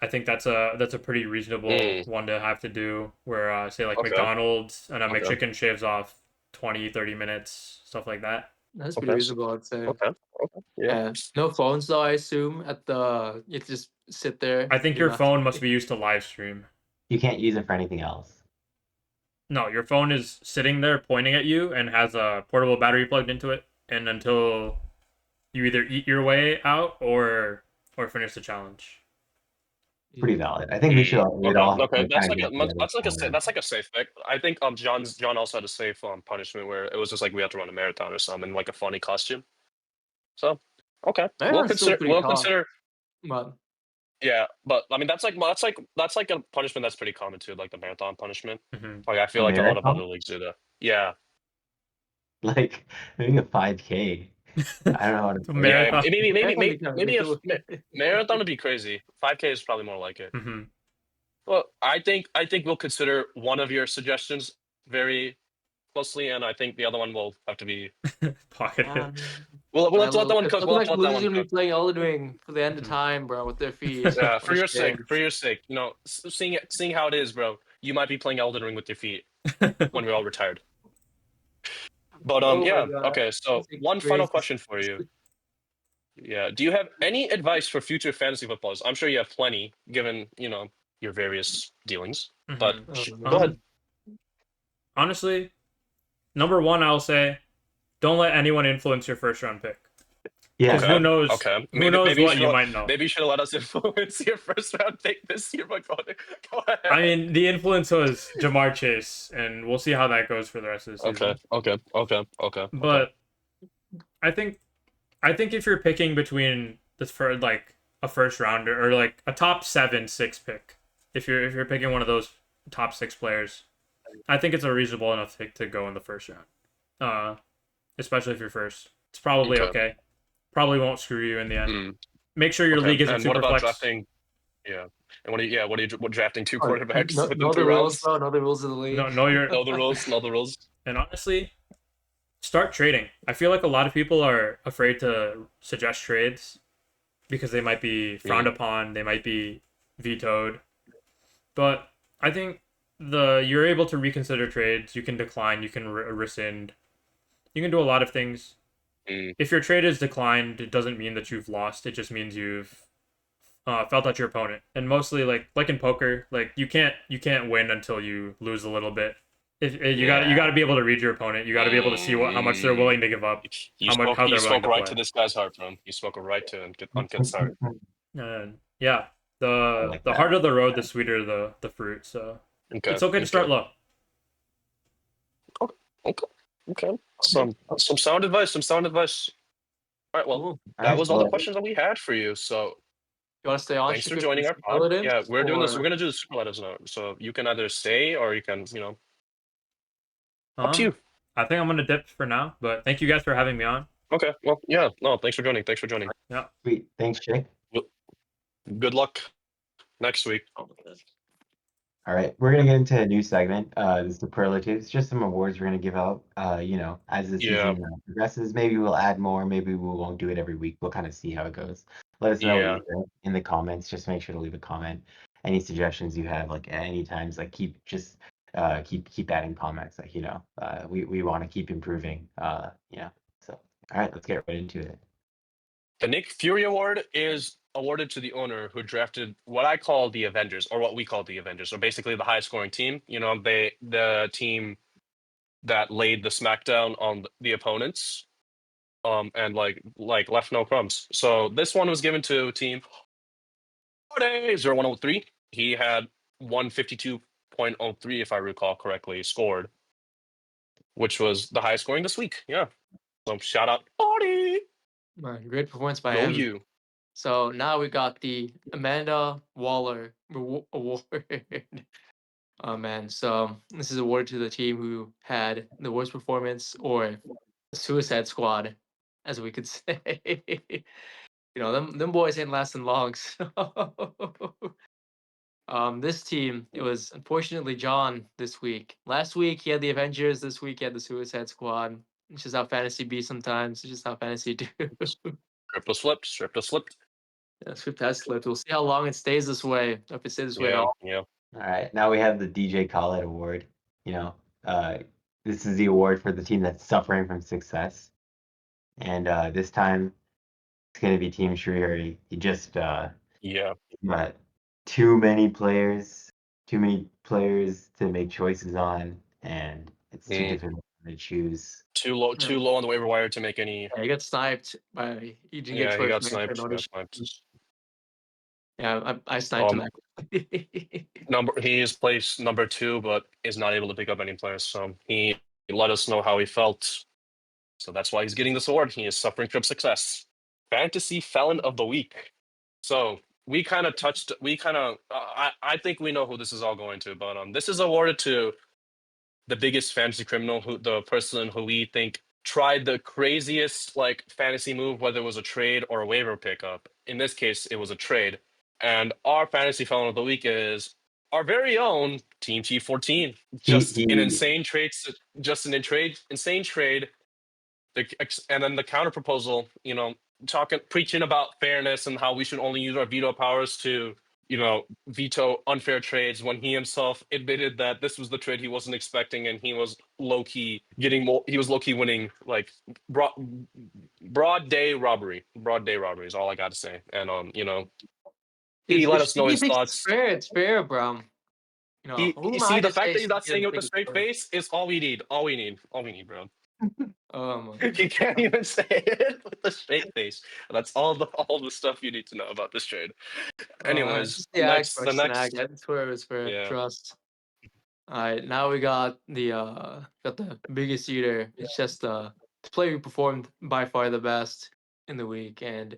Speaker 4: I think that's a pretty reasonable one to have to do, where say like
Speaker 2: Okay.
Speaker 4: McDonald's and a
Speaker 2: Okay.
Speaker 4: McChicken shaves off 20-30 minutes, stuff like that.
Speaker 3: That's pretty
Speaker 2: Okay.
Speaker 3: reasonable, I'd say.
Speaker 2: Okay.
Speaker 3: Yeah. No phones though, I assume. You have to just sit there.
Speaker 4: I think
Speaker 3: do
Speaker 4: your
Speaker 3: nothing.
Speaker 4: phone must be used to live stream.
Speaker 1: You can't use it for anything else.
Speaker 4: No, your phone is sitting there pointing at you and has a portable battery plugged into it, and until you either eat your way out or finish the challenge.
Speaker 1: Pretty valid. I think we should all. we'd all
Speaker 2: Okay.
Speaker 1: kinda get together.
Speaker 2: That's like a safe pick. I think John also had a safe punishment where it was just like we had to run a marathon or something, like a funny costume. So okay,
Speaker 3: Marathon's still pretty
Speaker 2: we'll
Speaker 3: common.
Speaker 2: consider.
Speaker 3: But
Speaker 2: Yeah, but I mean that's like a punishment that's pretty common too, like the marathon punishment.
Speaker 4: Mhm.
Speaker 2: Like I feel
Speaker 1: A
Speaker 2: like a lot of
Speaker 1: marathon?
Speaker 2: other leagues do that. Yeah.
Speaker 1: Like maybe a 5K. I don't know how to
Speaker 4: So
Speaker 1: put it.
Speaker 2: Yeah,
Speaker 4: marathon.
Speaker 2: marathon would be crazy. 5K is probably more like it.
Speaker 4: Hmm.
Speaker 2: Well, I think we'll consider one of your suggestions very closely, and I think the other one will have to be.
Speaker 4: Pocket hit.
Speaker 2: We'll have to let that one cook. We'll have to let that
Speaker 3: Losers
Speaker 2: one
Speaker 3: gonna be
Speaker 2: cook.
Speaker 3: playing Elden Ring for the end of
Speaker 4: Mhm.
Speaker 3: time, bro, with their feet.
Speaker 2: Yeah,
Speaker 3: What a shame.
Speaker 2: for your sake, seeing how it is, bro. You might be playing Elden Ring with your feet when we're all retired. But
Speaker 3: Oh my
Speaker 2: yeah,
Speaker 3: god,
Speaker 2: okay. So
Speaker 3: that's like
Speaker 2: one final
Speaker 3: crazy.
Speaker 2: question for you. Yeah, do you have any advice for future fantasy footballers? I'm sure you have plenty, given your various dealings. But
Speaker 4: Mhm.
Speaker 3: Oh,
Speaker 2: go
Speaker 3: man.
Speaker 2: ahead.
Speaker 4: Honestly, number one, I'll say, don't let anyone influence your first round pick. Because
Speaker 1: Yeah,
Speaker 2: Okay.
Speaker 4: who knows?
Speaker 2: Okay.
Speaker 4: Who knows
Speaker 2: you
Speaker 4: what
Speaker 2: should
Speaker 4: you might know?
Speaker 2: maybe you should have let us influence your first round pick this year. But go ahead.
Speaker 4: I mean, the influence was Jamar Chase, and we'll see how that goes for the rest of the season.
Speaker 2: Okay.
Speaker 4: But I think, if you're picking between this for like a first rounder or like a top 7-6 pick, if you're picking one of those top 6 players, I think it's a reasonable enough pick to go in the first round. Especially if you're first, it's probably
Speaker 2: Okay.
Speaker 4: okay. Probably won't screw you in the end.
Speaker 2: Mm,
Speaker 4: Make sure your
Speaker 2: okay.
Speaker 4: league isn't
Speaker 2: And what
Speaker 4: super
Speaker 2: about
Speaker 4: flex.
Speaker 2: drafting? Yeah. And what are you drafting two
Speaker 3: Oh,
Speaker 2: quarterbacks within
Speaker 3: know the
Speaker 2: 3
Speaker 3: rules,
Speaker 2: rounds?
Speaker 3: bro. Know the rules of the
Speaker 4: No,
Speaker 3: league.
Speaker 4: know your
Speaker 2: Know the rules. Know the rules.
Speaker 4: and honestly, start trading. I feel like a lot of people are afraid to suggest trades because they might be frowned upon, they might be vetoed. But I think you're able to reconsider trades. You can decline. You can rescind. You can do a lot of things.
Speaker 2: Mm,
Speaker 4: If your trade is declined, it doesn't mean that you've lost. It just means you've felt out your opponent. And mostly, like in poker, like you can't win until you lose a little bit. If you got to be able to read your opponent. You got to be able to see how much they're
Speaker 2: mm.
Speaker 4: willing to give up,
Speaker 2: You
Speaker 4: how they're willing
Speaker 2: spoke
Speaker 4: to
Speaker 2: right
Speaker 4: play.
Speaker 2: to this guy's heart, bro. You spoke right to him on good start.
Speaker 4: And yeah,
Speaker 1: I
Speaker 4: the
Speaker 1: like
Speaker 4: the
Speaker 1: that.
Speaker 4: harder the road, the sweeter the fruit. So
Speaker 2: Okay.
Speaker 4: it's okay to start low.
Speaker 2: Okay. Some sound advice. Some sound advice. All right. Well,
Speaker 3: Cool.
Speaker 2: that was all the
Speaker 1: Well,
Speaker 2: questions that we had for you. So
Speaker 3: You want to stay on
Speaker 2: thanks for
Speaker 3: Shika
Speaker 2: joining our pod.
Speaker 3: superlatives?
Speaker 2: Yeah, we're doing this. We're
Speaker 3: Or
Speaker 2: gonna do the superlatives now. So you can either stay or you can, up to you.
Speaker 4: I think I'm gonna dip for now, but thank you guys for having me on.
Speaker 2: Okay. Well, yeah. No, thanks for joining. Thanks for joining.
Speaker 4: Yeah.
Speaker 1: sweet. Thanks, Jake.
Speaker 2: Good luck next week.
Speaker 1: All right, we're gonna get into a new segment, the superlatives, just some awards we're gonna give out. As the
Speaker 2: Yeah.
Speaker 1: season progresses, maybe we'll add more, maybe we won't do it every week. We'll kind of see how it goes. Let us know what
Speaker 2: Yeah.
Speaker 1: you think in the comments. Just make sure to leave a comment. Any suggestions you have, like at any times, like keep adding comments. Like we want to keep improving. So all right, let's get right into it.
Speaker 2: The Nick Fury Award is awarded to the owner who drafted what I call the Avengers, or what we call the Avengers, or basically the highest scoring team. The team that laid the smackdown on the opponents, and left no crumbs. So this one was given to Team 0103. He had 152.03, if I recall correctly, scored, which was the highest scoring this week. Yeah. So shout out, Party!
Speaker 3: Man, great performance by
Speaker 2: Go
Speaker 3: him.
Speaker 2: you.
Speaker 3: So now we got the Amanda Waller Award. Oh man, so this is awarded to the team who had the worst performance or Suicide Squad, as we could say. Them boys ain't lasting long. So this team, it was unfortunately John this week. Last week he had the Avengers, this week he had the Suicide Squad. It's just how fantasy be sometimes. It's just how fantasy do.
Speaker 2: Crypto slipped.
Speaker 3: Yeah, Swift has slipped. We'll see how long it stays this way. If it stays this way at
Speaker 2: Yeah,
Speaker 3: all.
Speaker 2: yeah.
Speaker 1: All right, now we have the DJ Khaled Award. You know, this is the award for the team that's suffering from success, and this time it's going to be Team ShikyV. He just
Speaker 2: Yeah.
Speaker 1: got too many players to make choices on, and it's too
Speaker 2: Mm.
Speaker 1: difficult to choose.
Speaker 2: Too low on the waiver wire to make any.
Speaker 3: Yeah, he got sniped by. He didn't get
Speaker 2: Yeah, he
Speaker 3: choice.
Speaker 2: got
Speaker 3: Man,
Speaker 2: sniped.
Speaker 3: I
Speaker 2: He got
Speaker 3: noticed.
Speaker 2: sniped.
Speaker 3: Yeah, I sniped him.
Speaker 2: He is placed number 2, but is not able to pick up any players. So he let us know how he felt. So that's why he's getting this award. He is suffering from success. Fantasy Felon of the Week. So we kind of touched. I think we know who this is all going to, but this is awarded to the biggest fantasy criminal, the person who we think tried the craziest like fantasy move, whether it was a trade or a waiver pickup. In this case, it was a trade. And our fantasy felon of the week is our very own Team T14. Just an
Speaker 1: He
Speaker 2: insane trade, just an insane trade. And then the counter proposal, preaching about fairness and how we should only use our veto powers to, veto unfair trades, when he himself admitted that this was the trade he wasn't expecting, and he was low key getting more. He was low key winning, like broad day robbery. Broad day robbery is all I got to say. And he let us know
Speaker 3: He
Speaker 2: his
Speaker 3: thinks
Speaker 2: thoughts.
Speaker 3: It's fair, bro. Who
Speaker 2: You
Speaker 3: am I
Speaker 2: see, the
Speaker 3: to
Speaker 2: fact
Speaker 3: say
Speaker 2: that he's not
Speaker 3: he
Speaker 2: saying
Speaker 3: doesn't
Speaker 2: it with a
Speaker 3: think it's
Speaker 2: straight
Speaker 3: fair?
Speaker 2: face is all we need. All we need, bro.
Speaker 3: Oh my
Speaker 2: You
Speaker 3: god.
Speaker 2: can't even say it with a straight face. That's all the stuff you need to know about this trade. Anyways,
Speaker 3: Just the act,
Speaker 2: next
Speaker 3: bro.
Speaker 2: the
Speaker 3: Just an act.
Speaker 2: next
Speaker 3: That's where it's fair.
Speaker 2: yeah.
Speaker 3: Trust. All right, now we got the biggest eater. It's just the player who performed by far the best in the week, and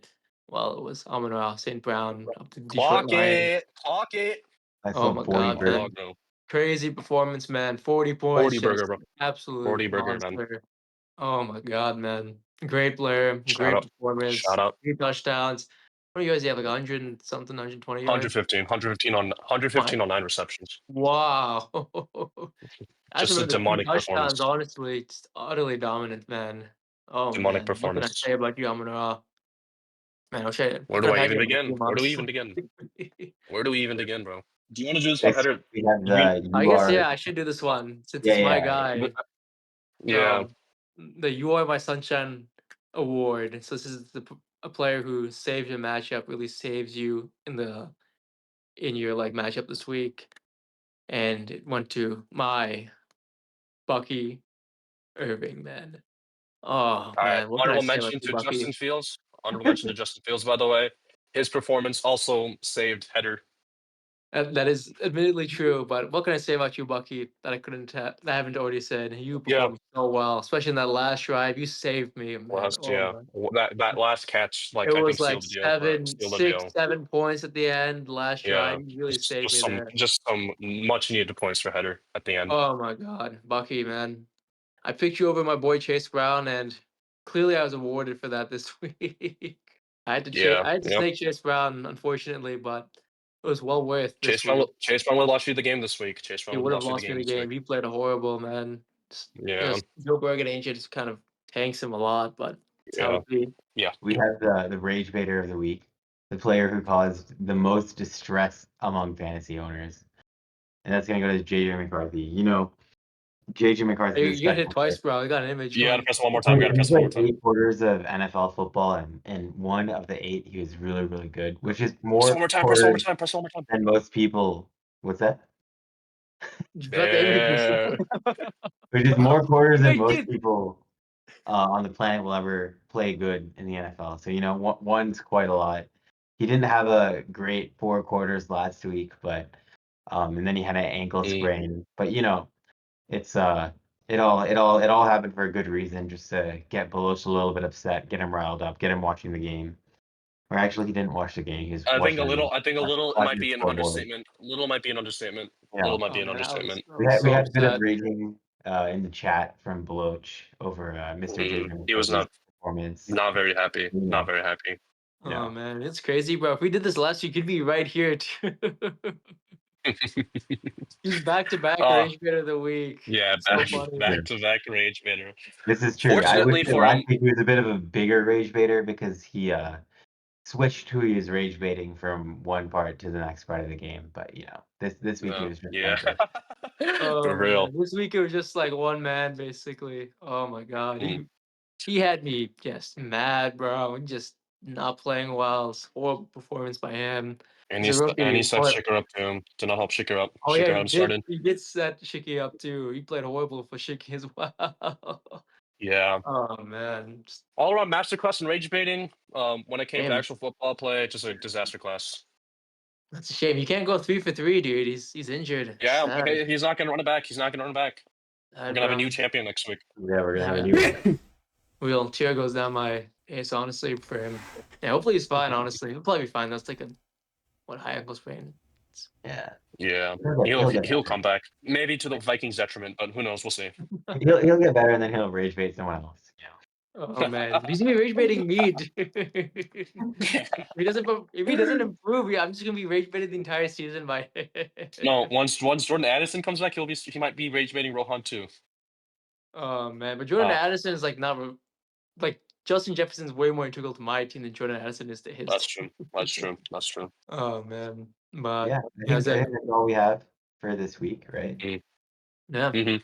Speaker 3: well, it was Amon-Ra St. Brown of the Detroit
Speaker 2: Clock
Speaker 3: Lions.
Speaker 2: it. Clock it.
Speaker 1: I
Speaker 3: Oh
Speaker 1: sold
Speaker 3: my
Speaker 1: 40
Speaker 3: god,
Speaker 2: Our
Speaker 1: birds.
Speaker 3: man.
Speaker 2: log no.
Speaker 3: Crazy performance, man. 40 points,
Speaker 2: 40 burger,
Speaker 3: just
Speaker 2: bro.
Speaker 3: absolute
Speaker 2: 40 burger, man.
Speaker 3: monster. Oh my god, man. Great player,
Speaker 2: Shout
Speaker 3: great
Speaker 2: out.
Speaker 3: performance,
Speaker 2: Shout out.
Speaker 3: 3 touchdowns. What do you guys have? Like 100 and something, 120 yards?
Speaker 2: 115 on 9 receptions.
Speaker 3: Wow. That's
Speaker 2: Just a
Speaker 3: about the 3
Speaker 2: demonic
Speaker 3: touchdowns,
Speaker 2: performance.
Speaker 3: honestly. Just utterly dominant, man. Oh
Speaker 2: Demonic
Speaker 3: man. What can I
Speaker 2: performance.
Speaker 3: say about you, Amon-Ra? Man, I
Speaker 2: Where
Speaker 3: could
Speaker 2: do
Speaker 3: have
Speaker 2: I
Speaker 3: had
Speaker 2: even
Speaker 3: you on my
Speaker 2: begin?
Speaker 3: team,
Speaker 2: Where do we even
Speaker 3: honestly.
Speaker 2: begin? Where do we even begin, bro? Do you want to do this one,
Speaker 1: Next,
Speaker 2: Header?
Speaker 1: we have
Speaker 2: You,
Speaker 1: the
Speaker 3: I
Speaker 1: you
Speaker 3: guess,
Speaker 1: are
Speaker 3: yeah, I should do this one since
Speaker 1: yeah
Speaker 3: it's my
Speaker 1: yeah
Speaker 3: guy.
Speaker 2: yeah.
Speaker 3: Um, the You Are My Sunshine award. So this is a player who saves your matchup, really saves you in your like matchup this week. And it went to my Bucky Irving, man. Oh
Speaker 2: All right.
Speaker 3: man, what can I
Speaker 2: Honorable
Speaker 3: say about
Speaker 2: mention
Speaker 3: you,
Speaker 2: to Justin
Speaker 3: Bucky?
Speaker 2: Fields. Honorable mention to Justin Fields, by the way. His performance also saved Header.
Speaker 3: That is admittedly true, but what can I say about you, Bucky, that that I haven't already said? You
Speaker 2: Yeah.
Speaker 3: performed so well, especially in that last drive. You saved me, man.
Speaker 2: Last,
Speaker 3: Oh
Speaker 2: yeah.
Speaker 3: man.
Speaker 2: That last catch,
Speaker 3: It
Speaker 2: like I think
Speaker 3: was like
Speaker 2: sealed the deal. Sealed the deal.
Speaker 3: 7 points at the end. Last
Speaker 2: Yeah.
Speaker 3: drive, you really saved
Speaker 2: Just
Speaker 3: me
Speaker 2: some
Speaker 3: there.
Speaker 2: just some much needed points for Header at the end.
Speaker 3: Oh my God, Bucky, man. I picked you over my boy Chase Brown, and clearly I was awarded for that this week.
Speaker 2: Yeah.
Speaker 3: I had to
Speaker 2: Yeah.
Speaker 3: snake Chase Brown, unfortunately, but it was well worth this
Speaker 2: Chase Brown
Speaker 3: week.
Speaker 2: Chase Brown would have lost you the game this week. Chase
Speaker 3: He
Speaker 2: Brown would
Speaker 3: would
Speaker 2: have
Speaker 3: have
Speaker 2: lost you the
Speaker 3: lost me
Speaker 2: game
Speaker 3: the
Speaker 2: this week.
Speaker 3: game. He played horrible, man.
Speaker 2: Yeah.
Speaker 3: Joe Burrow injured just kind of tanks him a lot, but it's how
Speaker 2: Yeah.
Speaker 3: it be.
Speaker 2: Yeah.
Speaker 1: we have the rage baiter of the week, the player who caused the most distress among fantasy owners, and that's gonna go to JJ McCarthy. JJ McCarthy is a
Speaker 3: You got
Speaker 1: special
Speaker 3: hit twice, bro. I got an image
Speaker 2: You gotta
Speaker 3: on.
Speaker 2: press it one more
Speaker 1: He
Speaker 2: time. You
Speaker 1: played,
Speaker 2: gotta
Speaker 1: he
Speaker 2: press it one more
Speaker 1: played
Speaker 2: time.
Speaker 1: 8 quarters of NFL football, and one of the 8 he was really really good, which is
Speaker 2: Press it one
Speaker 1: more
Speaker 2: more time. Press it one more
Speaker 1: quarters
Speaker 2: time. Press it one more time.
Speaker 1: than most people. What's that?
Speaker 3: You got the images.
Speaker 2: Yeah.
Speaker 1: Which is more quarters than
Speaker 3: Hey,
Speaker 1: most
Speaker 3: kid.
Speaker 1: people on the planet will ever play good in the NFL. So one's quite a lot. He didn't have a great 4 quarters last week, but and then he had an ankle sprain. But it's it all happened for a good reason, just to get Belosh a little bit upset, get him riled up, get him watching the game. Or actually, he didn't watch the game. He was
Speaker 2: I think a
Speaker 1: watching
Speaker 2: little. I think a little
Speaker 1: watching
Speaker 2: might
Speaker 1: the
Speaker 2: be an
Speaker 1: scoreboard.
Speaker 2: understatement. Little might be an understatement.
Speaker 1: Yeah.
Speaker 2: Little might be
Speaker 3: Oh
Speaker 2: an
Speaker 3: man,
Speaker 2: understatement.
Speaker 3: I
Speaker 1: We
Speaker 3: was
Speaker 1: had we
Speaker 3: so
Speaker 1: had a bit of
Speaker 3: upset.
Speaker 1: raging in the chat from Beloch over Mr. J.
Speaker 2: He was
Speaker 1: McCarthy's performance.
Speaker 2: not very happy.
Speaker 1: Yeah.
Speaker 2: Not very happy.
Speaker 3: Oh
Speaker 1: Yeah.
Speaker 3: man, it's crazy, bro. If we did this last week, you'd be right here too. He's back to back
Speaker 2: Oh
Speaker 3: Rage Bit of the Week.
Speaker 2: yeah,
Speaker 3: So funny.
Speaker 2: back to back rage baiter.
Speaker 1: This is true. I would
Speaker 2: Fortunately
Speaker 1: say
Speaker 2: for him,
Speaker 1: last week he was a bit of a bigger rage baiter because he switched who he was rage baiting from one part to the next part of the game. But this week he
Speaker 2: no,
Speaker 1: was just
Speaker 2: yeah,
Speaker 1: venting.
Speaker 2: for
Speaker 3: Oh
Speaker 2: real.
Speaker 3: man, this week it was just like one man basically. Oh my God,
Speaker 2: Mm.
Speaker 3: he had me just mad, bro. Just not playing well. It's horrible performance by him.
Speaker 2: And
Speaker 3: He's a
Speaker 2: he
Speaker 3: rookie.
Speaker 2: set Shicker up too. Did not help Shicker up.
Speaker 3: Oh yeah,
Speaker 2: Shicker had him started.
Speaker 3: he did set Shiki up too. He played horrible for Shiki as well.
Speaker 2: Yeah.
Speaker 3: Oh man, just
Speaker 2: All around masterclass in rage baiting. When it came to
Speaker 3: damn,
Speaker 2: actual football play, just a disaster class.
Speaker 3: that's a shame. You can't go 3 for 3, dude. He's injured.
Speaker 2: Yeah,
Speaker 3: Sad,
Speaker 2: he's not gonna run it back. He's not gonna run it back. We're
Speaker 3: sad,
Speaker 2: gonna have a
Speaker 3: bro.
Speaker 2: new champion next week.
Speaker 1: Yeah, we're gonna have a
Speaker 3: Yeah.
Speaker 1: new one.
Speaker 3: Real tear goes down my ace, honestly, for him. Yeah, hopefully he's fine, honestly. He'll probably be fine. That's like a high ankle sprain.
Speaker 1: Yeah.
Speaker 2: Yeah,
Speaker 1: He'll get
Speaker 2: he'll
Speaker 1: better.
Speaker 2: come back. Maybe to the Vikings' detriment, but who knows? We'll see.
Speaker 1: He'll get better, and then he'll rage bait someone else.
Speaker 3: Oh man, he's gonna be rage baiting me. Dude. If he doesn't improve, I'm just gonna be rage baiting the entire season by.
Speaker 2: No, once Jordan Addison comes back, he might be rage baiting Rohan too.
Speaker 3: Oh man, but Jordan Addison is like not like Justin Jefferson's way more integral to my team than Jordan Addison is to his.
Speaker 2: That's true. That's true. That's true.
Speaker 3: Oh man, but
Speaker 1: Yeah, I think that's all we have for this week, right?
Speaker 3: yeah.
Speaker 2: Mm-hmm.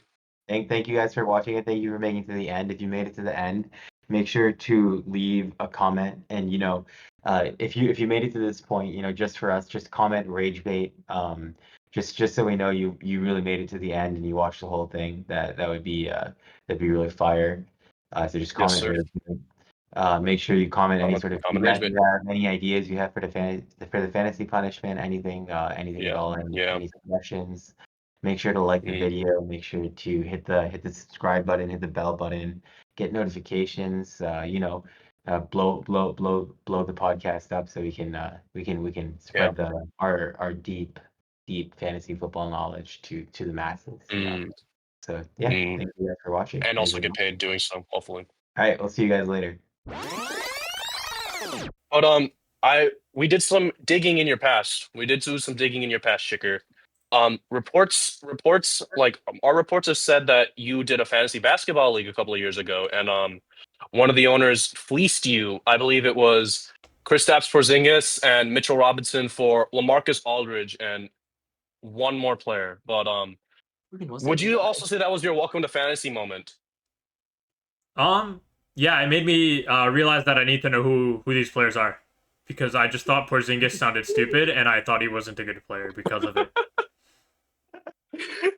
Speaker 1: Thank you guys for watching, and thank you for making it to the end. If you made it to the end, make sure to leave a comment. And if you made it to this point, just for us, just comment rage bait. Just so we know you really made it to the end and you watched the whole thing. That'd be really fire. So just comment
Speaker 2: sir.
Speaker 1: rage bait. Make sure you comment any sort of feedback you have, any ideas you have for the fantasy punishment, anything at all, any suggestions. Make sure to like the video. Make sure to hit the subscribe button, hit the bell button, get notifications. Blow the podcast up so we can spread our deep fantasy football knowledge to the masses. So yeah, thank you guys for watching.
Speaker 2: And also get paid doing so, hopefully.
Speaker 1: All right, we'll see you guys later.
Speaker 2: But we did some digging in your past. We did do some digging in your past, Shicker. Reports like our reports have said that you did a fantasy basketball league a couple of years ago, and one of the owners fleeced you. I believe it was Kristaps Porzingis and Mitchell Robinson for LaMarcus Aldridge and one more player. But would you also say that was your welcome to fantasy moment?
Speaker 4: Yeah, it made me realize that I need to know who these players are, because I just thought Porzingis sounded stupid, and I thought he wasn't a good player because of it.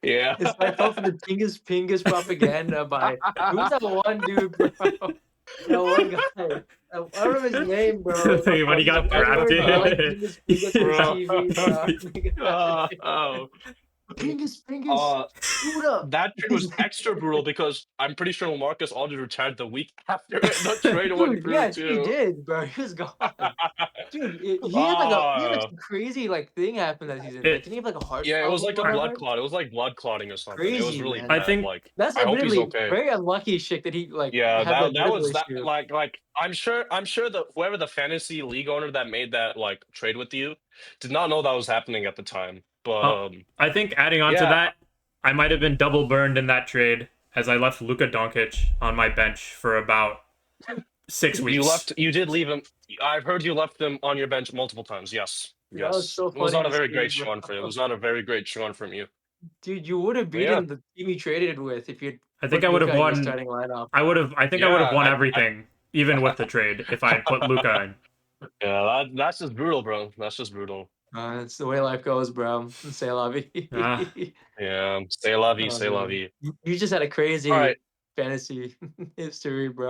Speaker 2: Yeah.
Speaker 3: It's I fell for the Pingus propaganda by who's that one dude, bro? That one guy. I don't remember his name, bro.
Speaker 4: When he got drafted.
Speaker 3: Pingus TV, bro. Pingus. Shoot up.
Speaker 2: That trade was extra brutal because I'm pretty sure LaMarcus Aldridge retired the week after the trade went through.
Speaker 3: Yeah,
Speaker 2: too.
Speaker 3: he did, bro. He was gone. Dude, he had some crazy thing happen that season. Didn't he have like a heart?
Speaker 2: Yeah, it was like a blood clot. It was like blood clotting or something.
Speaker 3: Crazy,
Speaker 2: it was really
Speaker 3: man.
Speaker 2: bad.
Speaker 4: I think
Speaker 3: that's
Speaker 2: I hope he's okay.
Speaker 3: very unlucky shit that he had
Speaker 2: that was that
Speaker 3: issue.
Speaker 2: like I'm sure that whoever the fantasy league owner that made that trade with you did not know that was happening at the time. But
Speaker 4: I think adding on to that, I might have been double burned in that trade as I left Luka Doncic on my bench for about 6 weeks.
Speaker 2: You did leave him. I've heard you left them on your bench multiple times. Yes.
Speaker 3: That was so
Speaker 2: It was
Speaker 3: funny
Speaker 2: not a
Speaker 3: to
Speaker 2: very
Speaker 3: see,
Speaker 2: great
Speaker 3: bro.
Speaker 2: showing for you. It was not a very great showing from you.
Speaker 3: Dude, you would have beaten the team you traded with if you'd.
Speaker 4: I think I would have won.
Speaker 3: Starting lineup.
Speaker 4: I would have won everything, even with the trade, if I had put Luka in.
Speaker 2: Yeah, that's just brutal, bro. That's just brutal.
Speaker 3: It's the way life goes, bro. Say la vie.
Speaker 2: Yeah, say la vie, say la vie.
Speaker 3: You just had a crazy fantasy history, bro.